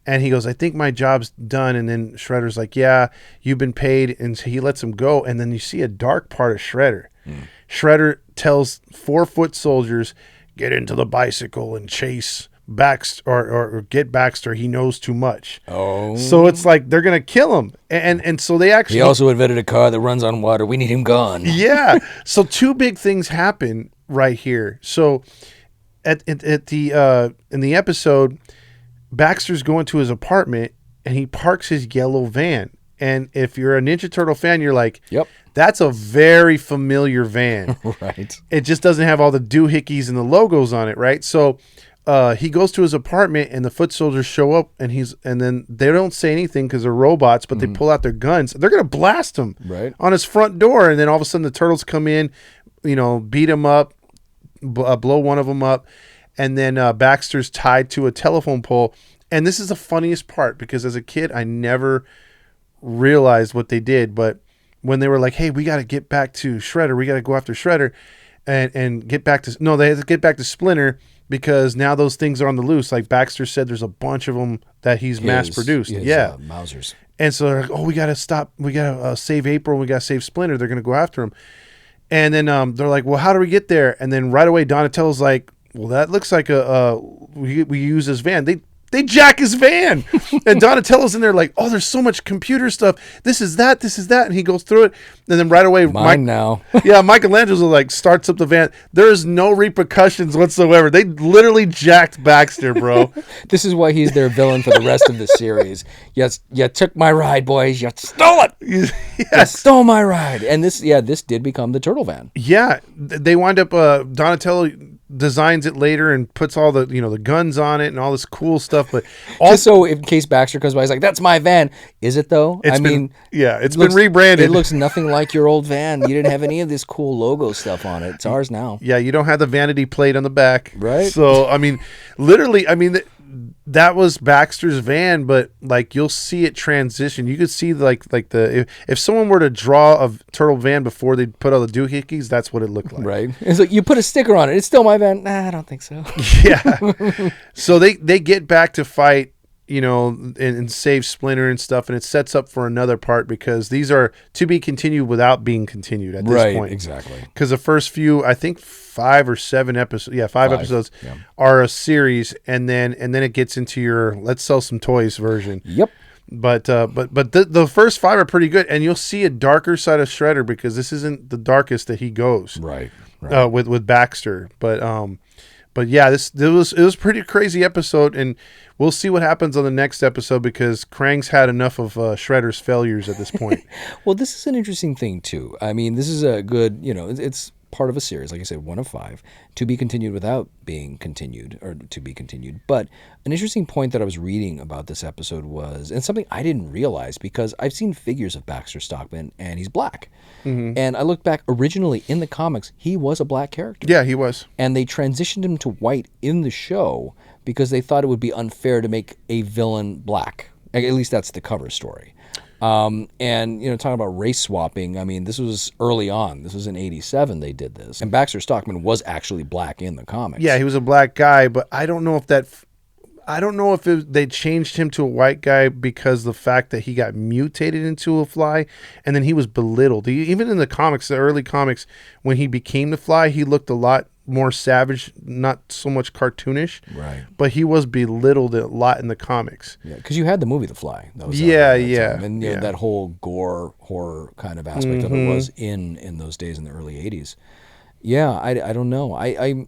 And he goes, I think my job's done. And then Shredder's like, yeah, you've been paid. And so he lets him go. And then you see a dark part of Shredder. Shredder tells 4-foot soldiers, get into the bicycle and chase Baxter or get Baxter. He knows too much. Oh. So it's like they're going to kill him. And so they actually... He also invented a car that runs on water. We need him gone. Yeah. So two big things happen right here. So at the in the episode, Baxter's going to his apartment and he parks his yellow van. And if you're a Ninja Turtle fan, you're like, yep, that's a very familiar van. Right. It just doesn't have all the doohickeys and the logos on it, right? So he goes to his apartment and the foot soldiers show up and then they don't say anything because they're robots, but they pull out their guns. They're going to blast him on his front door. And then all of a sudden the turtles come in, beat him up, blow one of them up. And then Baxter's tied to a telephone pole. And this is the funniest part because as a kid, I never realized what they did. But when they were like, hey, we got to get back to Shredder. We got to go after Shredder and get back to... No, they had to get back to Splinter because now those things are on the loose. Like Baxter said, there's a bunch of them that he's mass-produced. Mausers. And so they're like, oh, we got to stop. We got to save April. We got to save Splinter. They're going to go after him. And then they're like, well, how do we get there? And then right away, Donatello's like, well, that looks like we use his van. They jack his van. And Donatello's in there like, oh, there's so much computer stuff. This is that. And he goes through it. And then right away, now. Yeah, Michelangelo like starts up the van. There's no repercussions whatsoever. They literally jacked Baxter, bro. This is why he's their villain for the rest of the series. Yes, you took my ride, boys. You stole it. Yes. You stole my ride. And this did become the turtle van. Yeah, they wind up Donatello designs it later and puts all the the guns on it and all this cool stuff, but also in case Baxter comes by, he's like, that's my van. Is it though? It's been rebranded. It looks nothing like your old van. You didn't have any of this cool logo stuff on it. It's ours now. Yeah, you don't have the vanity plate on the back, right? So literally that was Baxter's van, but like you'll see it transition. You could see like if someone were to draw a turtle van before they put all the doohickeys, that's what it looked like. Right. It's like you put a sticker on it. It's still my van. Nah, I don't think so. Yeah. So they get back to fight, and save Splinter and stuff, and it sets up for another part because these are to be continued without being continued at this point. Exactly. Because the first few, I think 5 or 7 episodes, five episodes are a series, and then it gets into your let's sell some toys version. Yep. But the first 5 are pretty good, and you'll see a darker side of Shredder because this isn't the darkest that he goes. Right. With Baxter, but yeah, it was a pretty crazy episode, and we'll see what happens on the next episode because Krang's had enough of Shredder's failures at this point. Well, this is an interesting thing too. I mean, this is a good, it's part of a series, like I said, 1 of 5, to be continued without being continued, or to be continued. But an interesting point that I was reading about this episode was, and something I didn't realize because I've seen figures of Baxter Stockman and he's black. Mm-hmm. And I looked back, originally in the comics, he was a black character. Yeah, he was. And they transitioned him to white in the show because they thought it would be unfair to make a villain black. At least that's the cover story. And, talking about race swapping, I mean, this was early on. This was in 87 they did this. And Baxter Stockman was actually black in the comics. Yeah, he was a black guy, but I don't know if they changed him to a white guy because the fact that he got mutated into a fly, and then he was belittled. Even in the comics, the early comics, when he became the Fly, he looked a lot more savage, not so much cartoonish. Right. But he was belittled a lot in the comics. Yeah, because you had the movie The Fly. That was yeah. And that whole gore, horror kind of aspect of it was in those days in the early 80s. Yeah, I don't know. I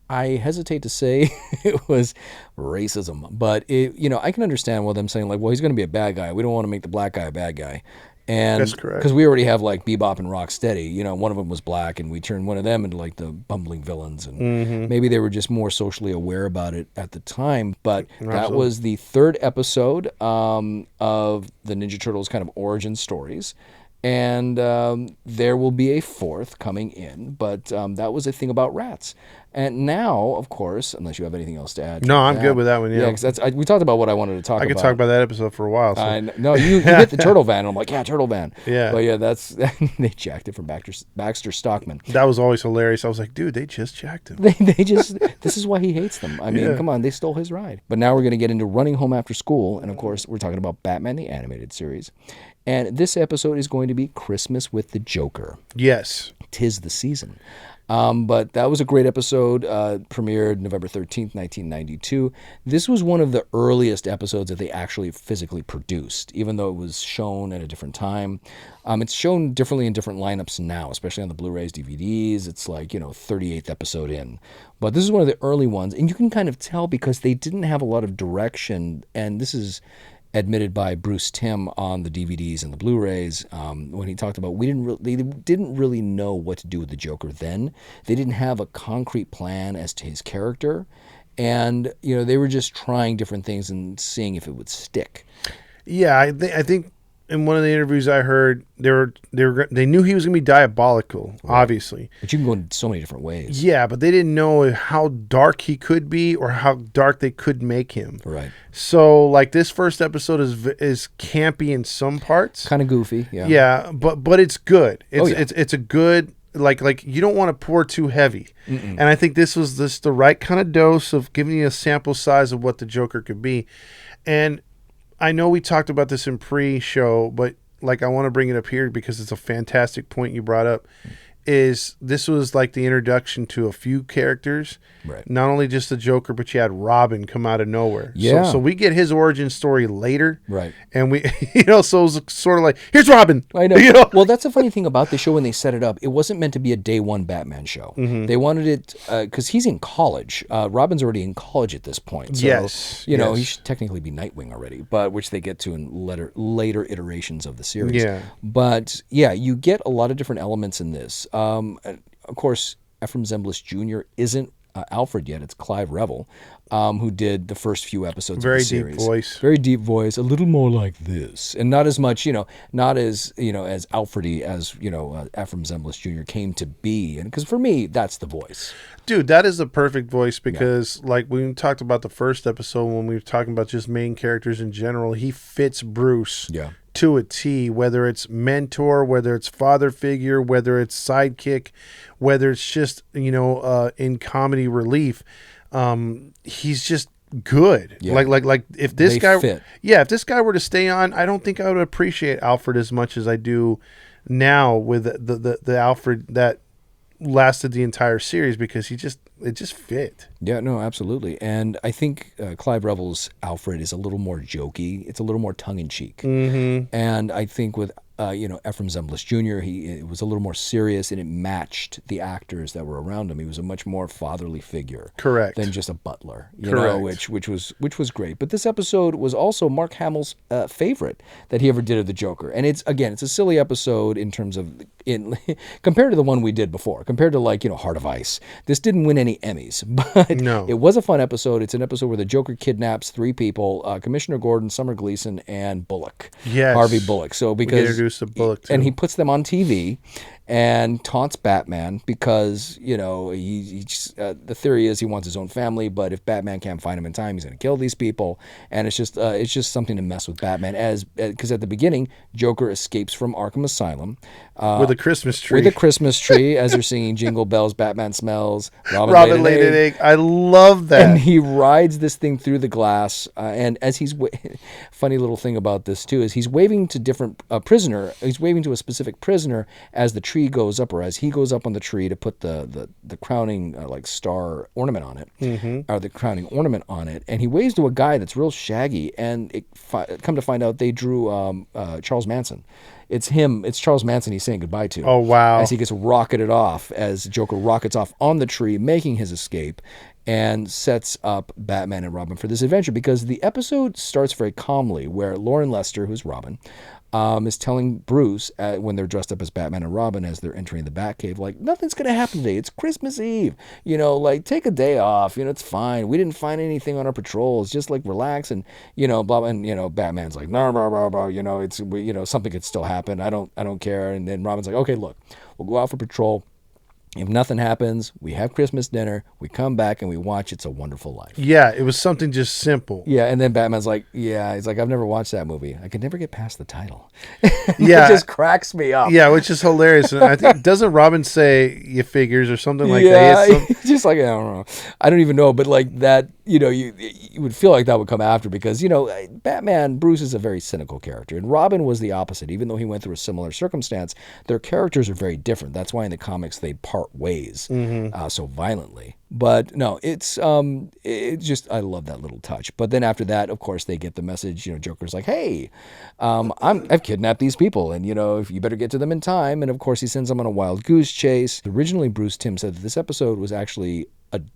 hesitate to say it was racism, but I can understand them saying like, well, he's going to be a bad guy. We don't want to make the black guy a bad guy. And that's correct. Because we already have like Bebop and Rocksteady. One of them was black, and we turned one of them into like the bumbling villains. And maybe they were just more socially aware about it at the time. But that was the 3rd episode of the Ninja Turtles kind of origin stories. And there will be a 4th coming in, but that was a thing about rats. And now, of course, unless you have anything else to add. No, I'm good with that one. Yeah, because we talked about what I wanted to talk about. I could talk about that episode for a while. So. No, you hit the turtle van. And I'm like, yeah, turtle van. Yeah. But yeah, they jacked it from Baxter Stockman. That was always hilarious. I was like, dude, they just jacked him. This is why he hates them. I mean, come on, they stole his ride. But now we're going to get into running home after school. And of course, we're talking about Batman the Animated Series. And this episode is going to be Christmas with the Joker. Yes. 'Tis the season. But that was a great episode. Premiered November 13th, 1992. This was one of the earliest episodes that they actually physically produced, even though it was shown at a different time. It's shown differently in different lineups now, especially on the Blu-rays, DVDs. It's like, 38th episode in. But this is one of the early ones, and you can kind of tell because they didn't have a lot of direction, and this is admitted by Bruce Timm on the DVDs and the Blu-rays when he talked about they didn't really know what to do with the Joker then. They didn't have a concrete plan as to his character, and they were just trying different things and seeing if it would stick. Yeah, I think in one of the interviews I heard, they knew he was going to be diabolical, obviously. But you can go in so many different ways. Yeah, but they didn't know how dark he could be or how dark they could make him. Right. So, like, this first episode is campy in some parts. Kind of goofy, yeah. Yeah, but it's good. It's it's a good, like you don't want to pour too heavy. Mm-mm. And I think this was the right kind of dose of giving you a sample size of what the Joker could be. And I know we talked about this in pre-show, but I want to bring it up here because it's a fantastic point you brought up. Is this was like the introduction to a few characters, right? Not only just the Joker, but you had Robin come out of nowhere. Yeah. So we get his origin story later, right? And we, so it was sort of like, here's Robin. I know. Well, that's the funny thing about the show when they set it up. It wasn't meant to be a day one Batman show. Mm-hmm. They wanted it because he's in college. Robin's already in college at this point. So, yes. He should technically be Nightwing already, but which they get to in later iterations of the series. Yeah. But yeah, you get a lot of different elements in this. Of course, Ephraim Zimbalist Jr. isn't Alfred yet. It's Clive Revel, who did the first few episodes of the series. Very deep voice. Very deep voice, a little more like this. And not as much, not as, as Alfredy as, Ephraim Zimbalist Jr. came to be. And because for me, that's the voice. Dude, that is the perfect voice because, like, when we talked about the first episode, when we were talking about just main characters in general, he fits Bruce to a T, whether it's mentor, whether it's father figure, whether it's sidekick, whether it's just, in comedy relief. He's just good. Yeah. Like if this guy fit. Yeah, if this guy were to stay on, I don't think I would appreciate Alfred as much as I do now with the Alfred that lasted the entire series because it just fit. Yeah, no, absolutely. And I think Clive Revel's Alfred is a little more jokey. It's a little more tongue-in-cheek. Mm-hmm. And I think with Ephraim Zimbalist Jr., it was a little more serious, and it matched the actors that were around him. He was a much more fatherly figure, correct, than just a butler. Which was great. But this episode was also Mark Hamill's favorite that he ever did of the Joker, and it's a silly episode in terms of compared to the one we did before, compared to Heart of Ice. This didn't win any Emmys, but no. It was a fun episode. It's an episode where the Joker kidnaps three people: Commissioner Gordon, Summer Gleason, and Bullock. Yes, Harvey Bullock. So because the Bullock too. And he puts them on TV and taunts Batman because he just, the theory is he wants his own family, but if Batman can't find him in time, he's going to kill these people, and it's just something to mess with Batman because at the beginning Joker escapes from Arkham Asylum with a Christmas tree, as they're singing Jingle Bells, Batman Smells, Robin laid an egg. I love that. And he rides this thing through the glass, and as he's funny little thing about this too is he's waving to different prisoner. He's waving to a specific prisoner as the tree goes up, or as he goes up on the tree to put the crowning star ornament on it, or the crowning ornament on it, and he waves to a guy that's real shaggy, and come to find out they drew Charles Manson. It's him. It's Charles Manson he's saying goodbye to. Oh, wow. As he gets rocketed off, as Joker rockets off on the tree, making his escape, and sets up Batman and Robin for this adventure, because the episode starts very calmly, where Lauren Lester, who's Robin, is telling Bruce when they're dressed up as Batman and Robin as they're entering the Batcave, nothing's going to happen today. It's Christmas Eve. Take a day off. It's fine. We didn't find anything on our patrols. Just relax and, blah, blah. And, Batman's like, no, blah, blah, blah. It's, something could still happen. I don't care. And then Robin's like, okay, look, we'll go out for patrol. If nothing happens, we have Christmas dinner, we come back and we watch It's a Wonderful Life. Yeah, it was something just simple. Yeah, and then Batman's like, he's like, I've never watched that movie. I could never get past the title. Yeah. It just cracks me up. Yeah, which is hilarious. And I think, doesn't Robin say, you figures or something like that? Yeah, just I don't know. I don't even know, but that, you would feel like that would come after because, Batman, Bruce is a very cynical character, and Robin was the opposite. Even though he went through a similar circumstance, their characters are very different. That's why in the comics they part part ways so violently. But no, it's just, I love that little touch. But then after that, of course, they get the message, Joker's like, hey, I've kidnapped these people, and, if you better get to them in time. And of course, he sends them on a wild goose chase. Originally, Bruce Timm said that this episode was actually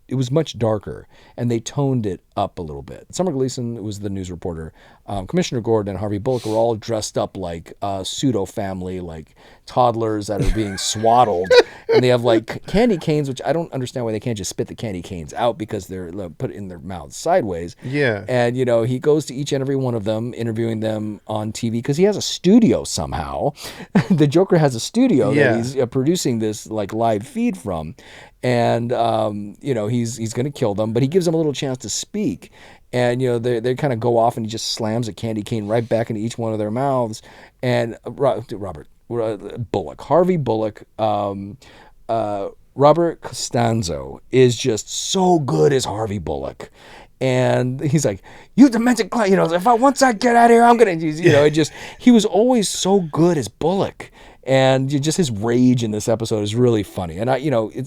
it was much darker, and they toned it up a little bit. Summer Gleason was the news reporter. Commissioner Gordon and Harvey Bullock were all dressed up like a pseudo family, like toddlers that are being swaddled, and they have like candy canes, which I don't understand why they can't just spit the candy canes out because they're put in their mouths sideways. Yeah. And he goes to each and every one of them, interviewing them on TV because he has a studio somehow. The Joker has a studio that he's producing this like live feed from. And, he's going to kill them, but he gives them a little chance to speak. And, they kind of go off, and he just slams a candy cane right back into each one of their mouths. And Harvey Bullock, Robert Costanzo is just so good as Harvey Bullock. And he's like, you demented client, once I get out of here, I'm going to, he was always so good as Bullock. And just his rage in this episode is really funny. And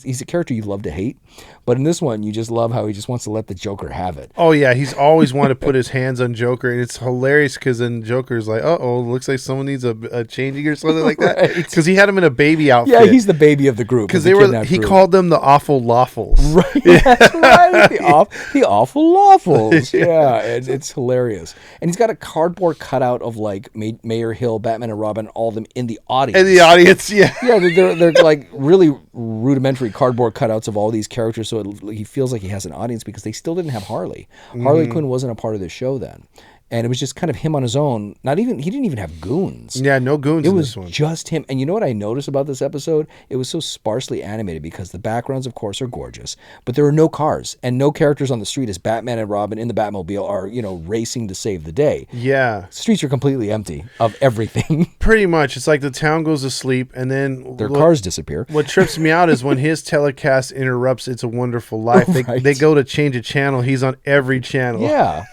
he's a character you love to hate, but in this one, you just love how he just wants to let the Joker have it. Oh yeah, he's always wanted to put his hands on Joker, and it's hilarious because then Joker's like, looks like someone needs a changing or something like that. Because he had him in a baby outfit. Yeah, he's the baby of the group. Because he called them the Awful Lawfuls. Right, that's right. The Awful Lawfuls. Yeah, and it's hilarious. And he's got a cardboard cutout of like Mayor Hill, Batman and Robin, all of them in the audience. The audience, yeah. Yeah, they're like really rudimentary cardboard cutouts of all these characters, so he feels like he has an audience because they still didn't have Harley. Harley Quinn wasn't a part of the show then. And it was just kind of him on his own. He didn't even have goons. Yeah, no goons in this one. It was just him. And you know what I noticed about this episode? It was so sparsely animated because the backgrounds, of course, are gorgeous. But there are no cars and no characters on the street as Batman and Robin in the Batmobile are, racing to save the day. Yeah. Streets are completely empty of everything. Pretty much. It's like the town goes to sleep and then... Their cars disappear. What trips me out is when his telecast interrupts It's a Wonderful Life. Right. They go to change a channel. He's on every channel. Yeah.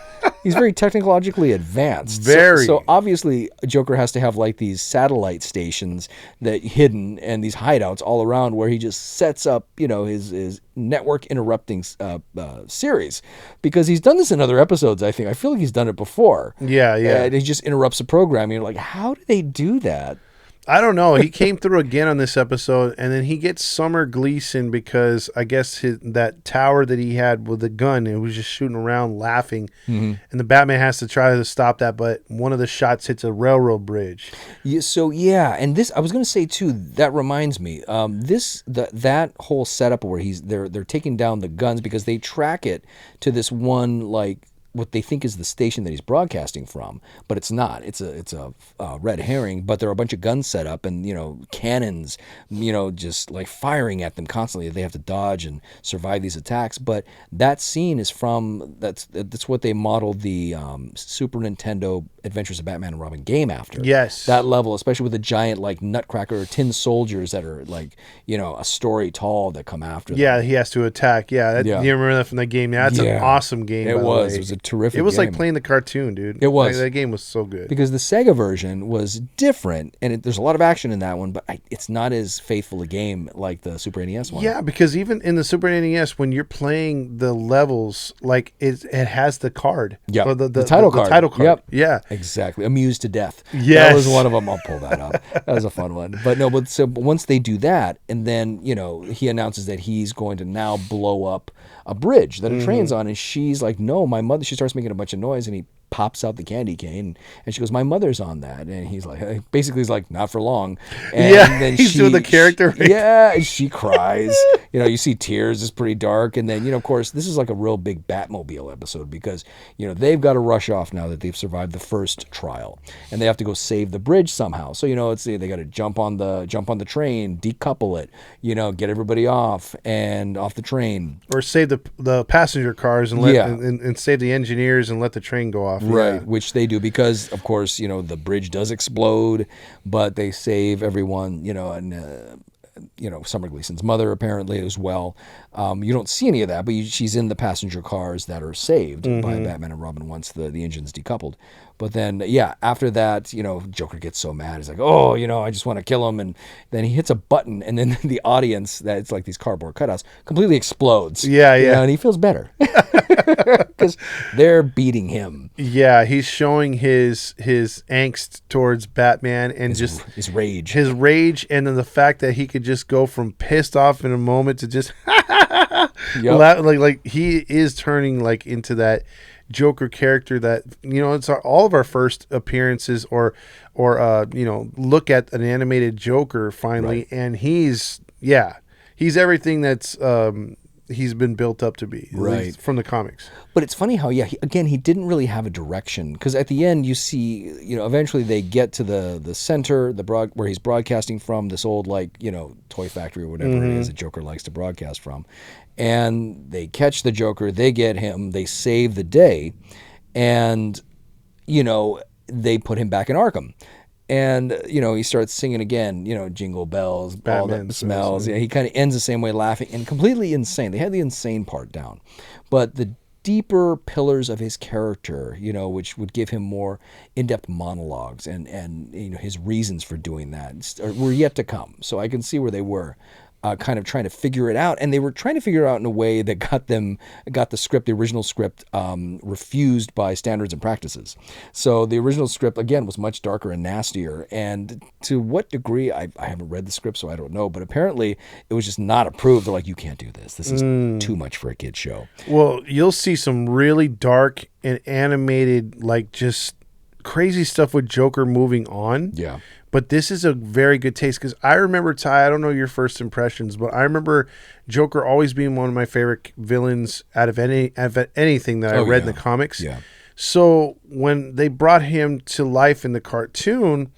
He's very technologically advanced. Very. So obviously, Joker has to have like these satellite stations that hidden and these hideouts all around where he just sets up, his network interrupting series, because he's done this in other episodes. I feel like he's done it before. Yeah. And he just interrupts the programming. You're like, how do they do that? I don't know. He came through again on this episode, and then he gets Summer Gleason because I guess that tower that he had with the gun, it was just shooting around laughing, and the Batman has to try to stop that, but one of the shots hits a railroad bridge. Yeah, and this I was going to say too. That reminds me, that whole setup where they're taking down the guns because they track it to this one like. What they think is the station that he's broadcasting from, but it's not. It's a red herring. But there are a bunch of guns set up, and cannons, just like firing at them constantly. They have to dodge and survive these attacks. But that scene is from that's what they modeled the Super Nintendo Adventures of Batman and Robin game after. Yes, that level, especially with the giant like Nutcracker tin soldiers that are like a story tall that come after them. Yeah, he has to attack. Yeah, you remember that from that game? Yeah, that's an awesome game. It was. It was a terrific. It was game. like playing the cartoon, dude. It was. That game was so good because the Sega version was different, and there's a lot of action in that one, but it's not as faithful a game like the Super NES one. Yeah, because even in the Super NES, when you're playing the levels, like it has the card. Yeah, the title card. The title card. Yep. Yeah, exactly. Amused to death. Yes, that was one of them. I'll pull that up. That was a fun one. But once they do that, and then he announces that he's going to now blow up a bridge that a train's on, and she's like, no, my mother. She starts making a bunch of noise, and he pops out the candy cane, and she goes, my mother's on that, and he's like, basically he's like, not for long. And then he's doing the character right. And she cries. You see tears. It's pretty dark, and then of course this is like a real big Batmobile episode because they've got to rush off now that they've survived the first trial, and they have to go save the bridge somehow. So they got to jump on the train, decouple it, get everybody off the train, or save the passenger cars and and save the engineers and let the train go off. Right, which they do because, of course, the bridge does explode, but they save everyone, and Summer Gleason's mother apparently as well. You don't see any of that, but she's in the passenger cars that are saved by Batman and Robin once the engine's decoupled. But then, yeah, after that, Joker gets so mad. He's like, oh, I just want to kill him. And then he hits a button, and then the audience, that's like these cardboard cutouts, completely explodes. Yeah, yeah. And he feels better because they're beating him. Yeah, he's showing his angst towards Batman and his rage. His rage, and then the fact that he could just go from pissed off in a moment to just like he is turning like into that Joker character that it's all of our first appearances or look at an animated Joker finally, right. And he's everything that's he's been built up to be, right, from the comics. But it's funny how he didn't really have a direction, because at the end you see eventually they get to the center, where he's broadcasting from, this old toy factory or whatever it is that Joker likes to broadcast from, and they catch the Joker, they get him, they save the day, and they put him back in Arkham. And, he starts singing again, jingle bells, all that smells. Yeah, he kind of ends the same way, laughing, and completely insane. They had the insane part down. But the deeper pillars of his character, which would give him more in-depth monologues and his reasons for doing that were yet to come. So I can see where they were. Kind of trying to figure it out, and they were trying to figure it out in a way that got the original script, refused by standards and practices. So the original script, again, was much darker and nastier, and to what degree, I haven't read the script, so I don't know, but apparently it was just not approved. They're like, you can't do this. This is too much for a kid's show. Well, you'll see some really dark and animated, just crazy stuff with Joker moving on. Yeah. But this is a very good taste, because I remember, Ty, I don't know your first impressions, but I remember Joker always being one of my favorite villains out of anything that I read in the comics. Yeah. So when they brought him to life in the cartoon,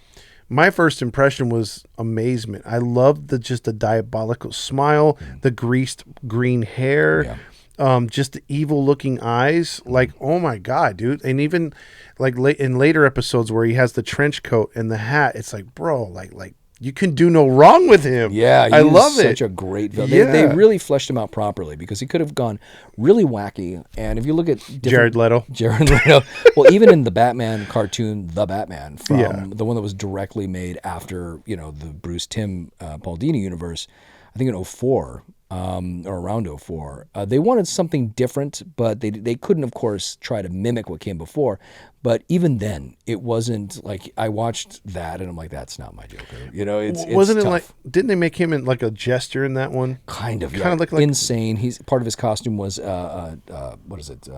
my first impression was amazement. I loved the diabolical smile, the greased green hair, just the evil looking eyes. Like, oh my God, dude. And even in later episodes where he has the trench coat and the hat, it's like, bro, like you can do no wrong with him. Yeah, I love it. Such a great villain. They really fleshed him out properly, because he could have gone really wacky. And if you look at Jared Leto, well, even in the Batman cartoon, The Batman, from the one that was directly made after the Bruce Timm Paul Dini universe, I think in 2004. Or around 2004. They wanted something different, but they couldn't, of course, try to mimic what came before. But even then, it wasn't like, I watched that and I'm like, that's not my Joker. Wasn't it tough. like, didn't they make him like a jester in that one? Kind of like insane. He's part of his costume was what is it?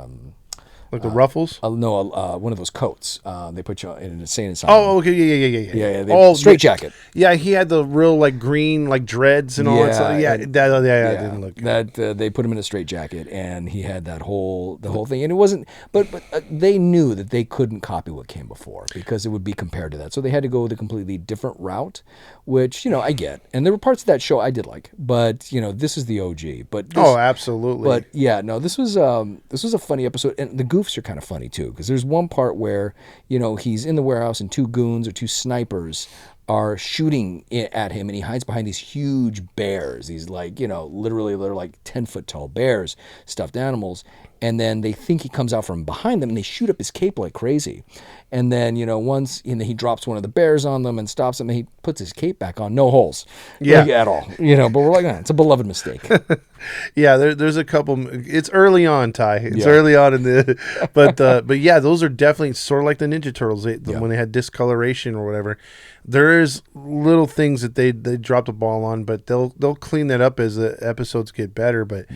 Like the ruffles? No, one of those coats. They put you in an insane asylum. Oh, okay, yeah. Straight jacket. Yeah, he had the real green dreads and all that stuff. Yeah, I didn't look. That they put him in a straight jacket, and he had the whole thing, and it wasn't. But they knew that they couldn't copy what came before, because it would be compared to that. So they had to go with a completely different route, which I get. And there were parts of that show I did like, but this is the OG. But absolutely. But yeah, no, this was a funny episode, and the goofs are kind of funny too, because there's one part where he's in the warehouse and two goons or two snipers are shooting at him, and he hides behind these huge bears. These literally they're like 10-foot tall bears, stuffed animals, and then they think he comes out from behind them, and they shoot up his cape like crazy. And then once he drops one of the bears on them and stops them, and he puts his cape back on, no holes, at all. But we're like, it's a beloved mistake. Yeah, there's a couple. It's early on, Ty. It's early on in the, but yeah, those are definitely sort of like the Ninja Turtles when they had discoloration or whatever. There's little things that they dropped a ball on, but they'll clean that up as the episodes get better. But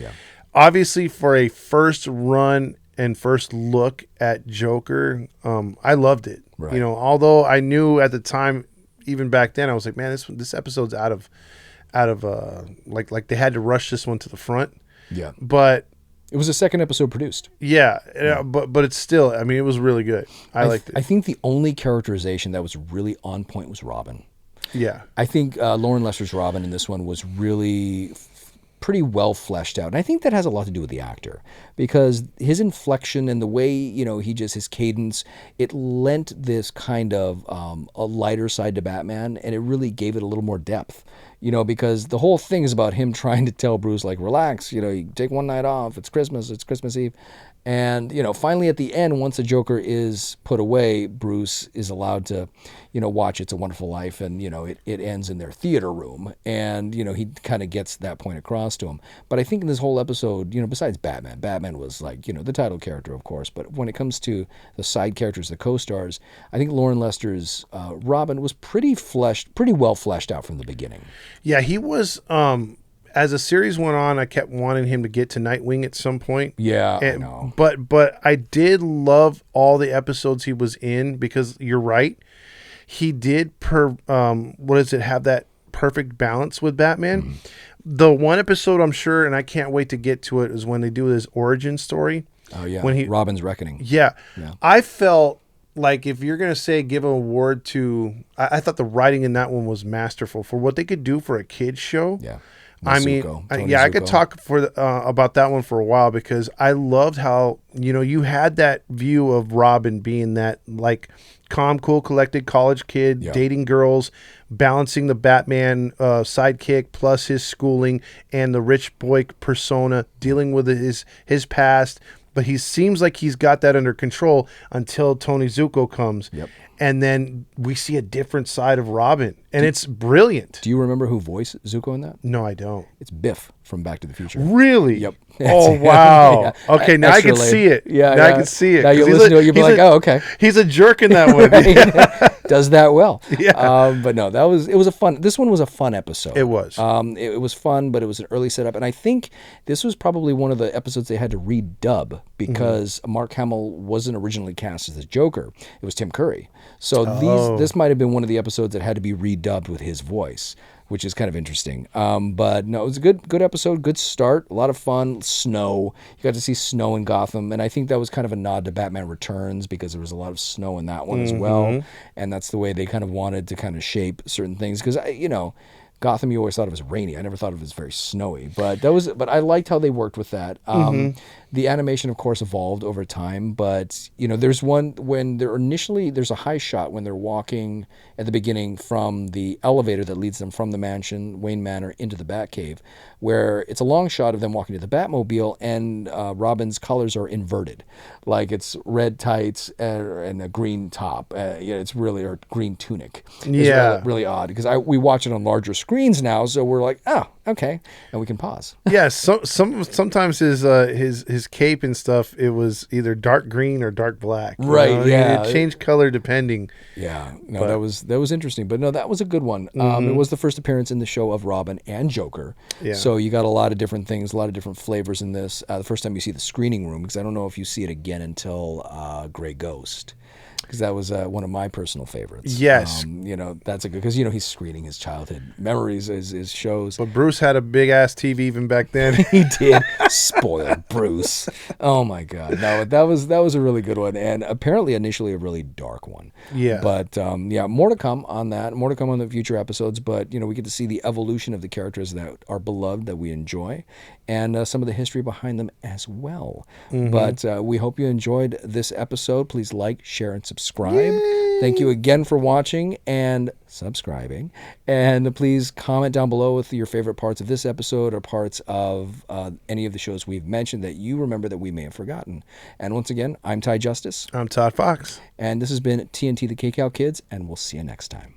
obviously, for a first run and first look at Joker, I loved it. Right. Although I knew at the time, even back then, I was like, man, this episode's out of like they had to rush this one to the front. Yeah. But it was the second episode produced. Yeah. But it's still, I mean, it was really good. I liked it. I think the only characterization that was really on point was Robin. Yeah. I think Lauren Lester's Robin in this one was really pretty well fleshed out. And I think that has a lot to do with the actor, because his inflection and the way, his cadence, it lent this kind of a lighter side to Batman, and it really gave it a little more depth, because the whole thing is about him trying to tell Bruce, like, relax, you take one night off, it's Christmas Eve. And, finally at the end, once the Joker is put away, Bruce is allowed to, watch It's a Wonderful Life. And, it ends in their theater room. And, he kind of gets that point across to him. But I think in this whole episode, besides Batman was like, the title character, of course. But when it comes to the side characters, the co-stars, I think Lauren Lester's Robin was pretty well fleshed out from the beginning. Yeah, he was... As the series went on, I kept wanting him to get to Nightwing at some point. Yeah, I know. But I did love all the episodes he was in because you're right. He did have that perfect balance with Batman. Mm. The one episode I'm sure, and I can't wait to get to it, is when they do his origin story. Oh yeah, Robin's Reckoning. Yeah. I felt like if you're going to give an award to, I thought the writing in that one was masterful for what they could do for a kid's show. Yeah. Zuko, I could talk about that one for a while because I loved how, you had that view of Robin being that like calm, cool, collected college kid, dating girls, balancing the Batman sidekick plus his schooling and the rich boy persona, dealing with his past. But he seems like he's got that under control until Tony Zuko comes. Yep. And then we see a different side of Robin. And it's brilliant. Do you remember who voiced Zuko in that? No, I don't. It's Biff from Back to the Future. Really? Yep. Oh, wow. Okay, now I can see it. Yeah, now I can see it. Now you listen to it, you'll be like, oh, okay. He's a jerk in that one. Does that well. Yeah. But no, this one was a fun episode. It was. It was fun, but it was an early setup. And I think this was probably one of the episodes they had to redub because Mark Hamill wasn't originally cast as the Joker. It was Tim Curry. So this might have been one of the episodes that had to be redubbed with his voice, which is kind of interesting. But no, it was a good episode, good start, a lot of fun. Snow. You got to see snow in Gotham, and I think that was kind of a nod to Batman Returns because there was a lot of snow in that one as well. And that's the way they kind of wanted to kind of shape certain things because, Gotham, you always thought of as rainy. I never thought of it as very snowy, but I liked how they worked with that. The animation, of course, evolved over time, but there's one when there's a high shot when they're walking at the beginning from the elevator that leads them from the mansion, Wayne Manor, into the Batcave, where it's a long shot of them walking to the Batmobile, and Robin's colors are inverted, like it's red tights and a green top. It's really or green tunic. It's really odd because we watch it on larger screens now, so we're like, oh, okay, and we can pause. Yeah, sometimes his cape and stuff, it was either dark green or dark black. Right. Yeah, it changed color depending. Yeah, no, that was interesting, but no, that was a good one. It was the first appearance in the show of Robin and Joker. Yeah. So you got a lot of different things, a lot of different flavors in this. The first time you see the screening room, because I don't know if you see it again until Grey Ghost. Because that was one of my personal favorites. Yes. That's a good, because, he's screening his childhood memories, his shows. But Bruce had a big ass TV even back then. He did. Spoiled Bruce. Oh my God. No, that was a really good one. And apparently initially a really dark one. Yeah. But more to come on that. More to come on the future episodes. But, we get to see the evolution of the characters that are beloved, that we enjoy. And some of the history behind them as well. But we hope you enjoyed this episode. Please like, share, and subscribe. Yay! Thank you again for watching and subscribing. And please comment down below with your favorite parts of this episode or parts of any of the shows we've mentioned that you remember that we may have forgotten. And once again, I'm Ty Justice. I'm Todd Fox. And this has been TNT the KCAL Kids, and we'll see you next time.